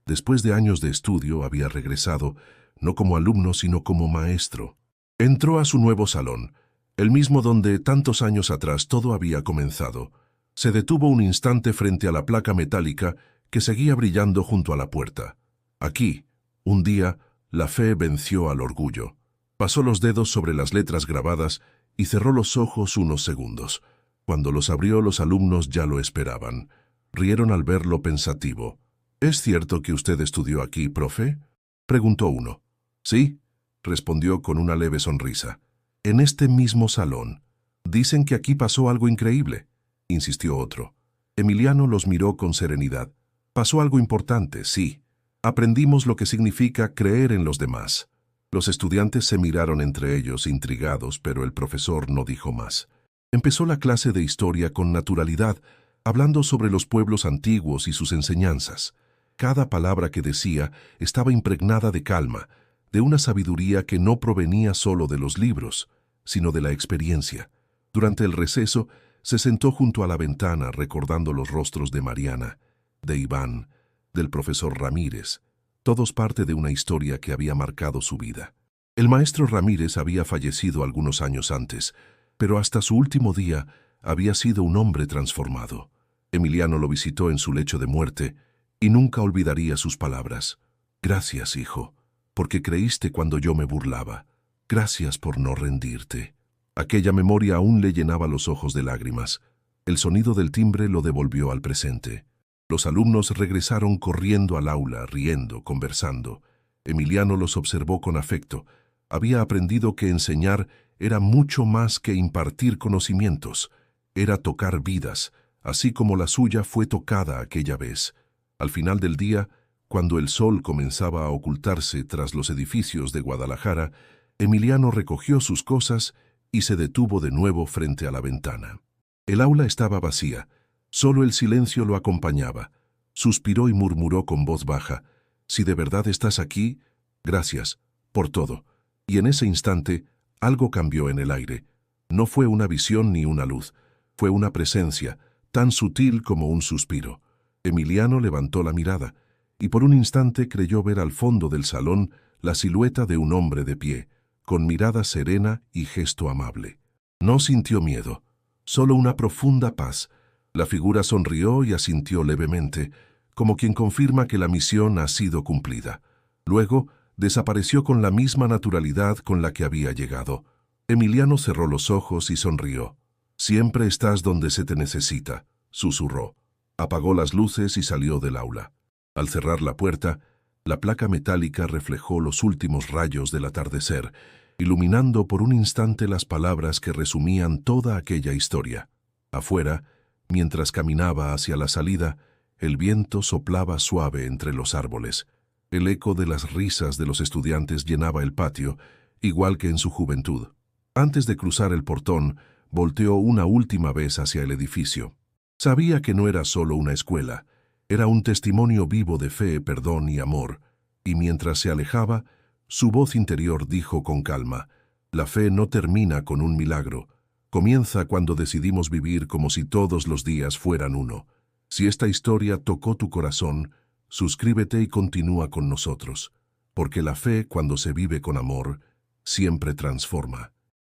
Después de años de estudio había regresado, no como alumno sino como maestro. Entró a su nuevo salón, el mismo donde tantos años atrás todo había comenzado. Se detuvo un instante frente a la placa metálica que seguía brillando junto a la puerta. Aquí, un día, la fe venció al orgullo. Pasó los dedos sobre las letras grabadas y cerró los ojos unos segundos. Cuando los abrió, los alumnos ya lo esperaban. Rieron al verlo pensativo. ¿Es cierto que usted estudió aquí, profe?, preguntó uno. Sí, respondió con una leve sonrisa. En este mismo salón. Dicen que aquí pasó algo increíble, insistió otro. Emiliano los miró con serenidad. Pasó algo importante, sí. Aprendimos lo que significa creer en los demás. Los estudiantes se miraron entre ellos, intrigados, pero el profesor no dijo más. Empezó la clase de historia con naturalidad, hablando sobre los pueblos antiguos y sus enseñanzas. Cada palabra que decía estaba impregnada de calma, de una sabiduría que no provenía solo de los libros, sino de la experiencia. Durante el receso, se sentó junto a la ventana recordando los rostros de Mariana, de Iván, del profesor Ramírez, todos parte de una historia que había marcado su vida. El maestro Ramírez había fallecido algunos años antes, pero hasta su último día había sido un hombre transformado. Emiliano lo visitó en su lecho de muerte y nunca olvidaría sus palabras. Gracias, hijo, porque creíste cuando yo me burlaba. Gracias por no rendirte. Aquella memoria aún le llenaba los ojos de lágrimas. El sonido del timbre lo devolvió al presente. Los alumnos regresaron corriendo al aula, riendo, conversando. Emiliano los observó con afecto. Había aprendido que enseñar era mucho más que impartir conocimientos. Era tocar vidas, así como la suya fue tocada aquella vez. Al final del día, Cuando el sol comenzaba a ocultarse tras los edificios de Guadalajara, Emiliano recogió sus cosas y se detuvo de nuevo frente a la ventana. El aula estaba vacía, solo el silencio lo acompañaba. Suspiró y murmuró con voz baja: «Si de verdad estás aquí, gracias por todo». Y en ese instante, algo cambió en el aire. No fue una visión ni una luz, fue una presencia, tan sutil como un suspiro. Emiliano levantó la mirada, y por un instante creyó ver al fondo del salón la silueta de un hombre de pie, con mirada serena y gesto amable. No sintió miedo, solo una profunda paz. La figura sonrió y asintió levemente, como quien confirma que la misión ha sido cumplida. Luego, desapareció con la misma naturalidad con la que había llegado. Emiliano cerró los ojos y sonrió. «Siempre estás donde se te necesita», susurró. Apagó las luces y salió del aula. Al cerrar la puerta, la placa metálica reflejó los últimos rayos del atardecer, iluminando por un instante las palabras que resumían toda aquella historia. Afuera, mientras caminaba hacia la salida, el viento soplaba suave entre los árboles. El eco de las risas de los estudiantes llenaba el patio, igual que en su juventud. Antes de cruzar el portón, volteó una última vez hacia el edificio. Sabía que no era solo una escuela, era un testimonio vivo de fe, perdón y amor, y mientras se alejaba, su voz interior dijo con calma: «La fe no termina con un milagro, comienza cuando decidimos vivir como si todos los días fueran uno». Si esta historia tocó tu corazón, suscríbete y continúa con nosotros, porque la fe, cuando se vive con amor, siempre transforma.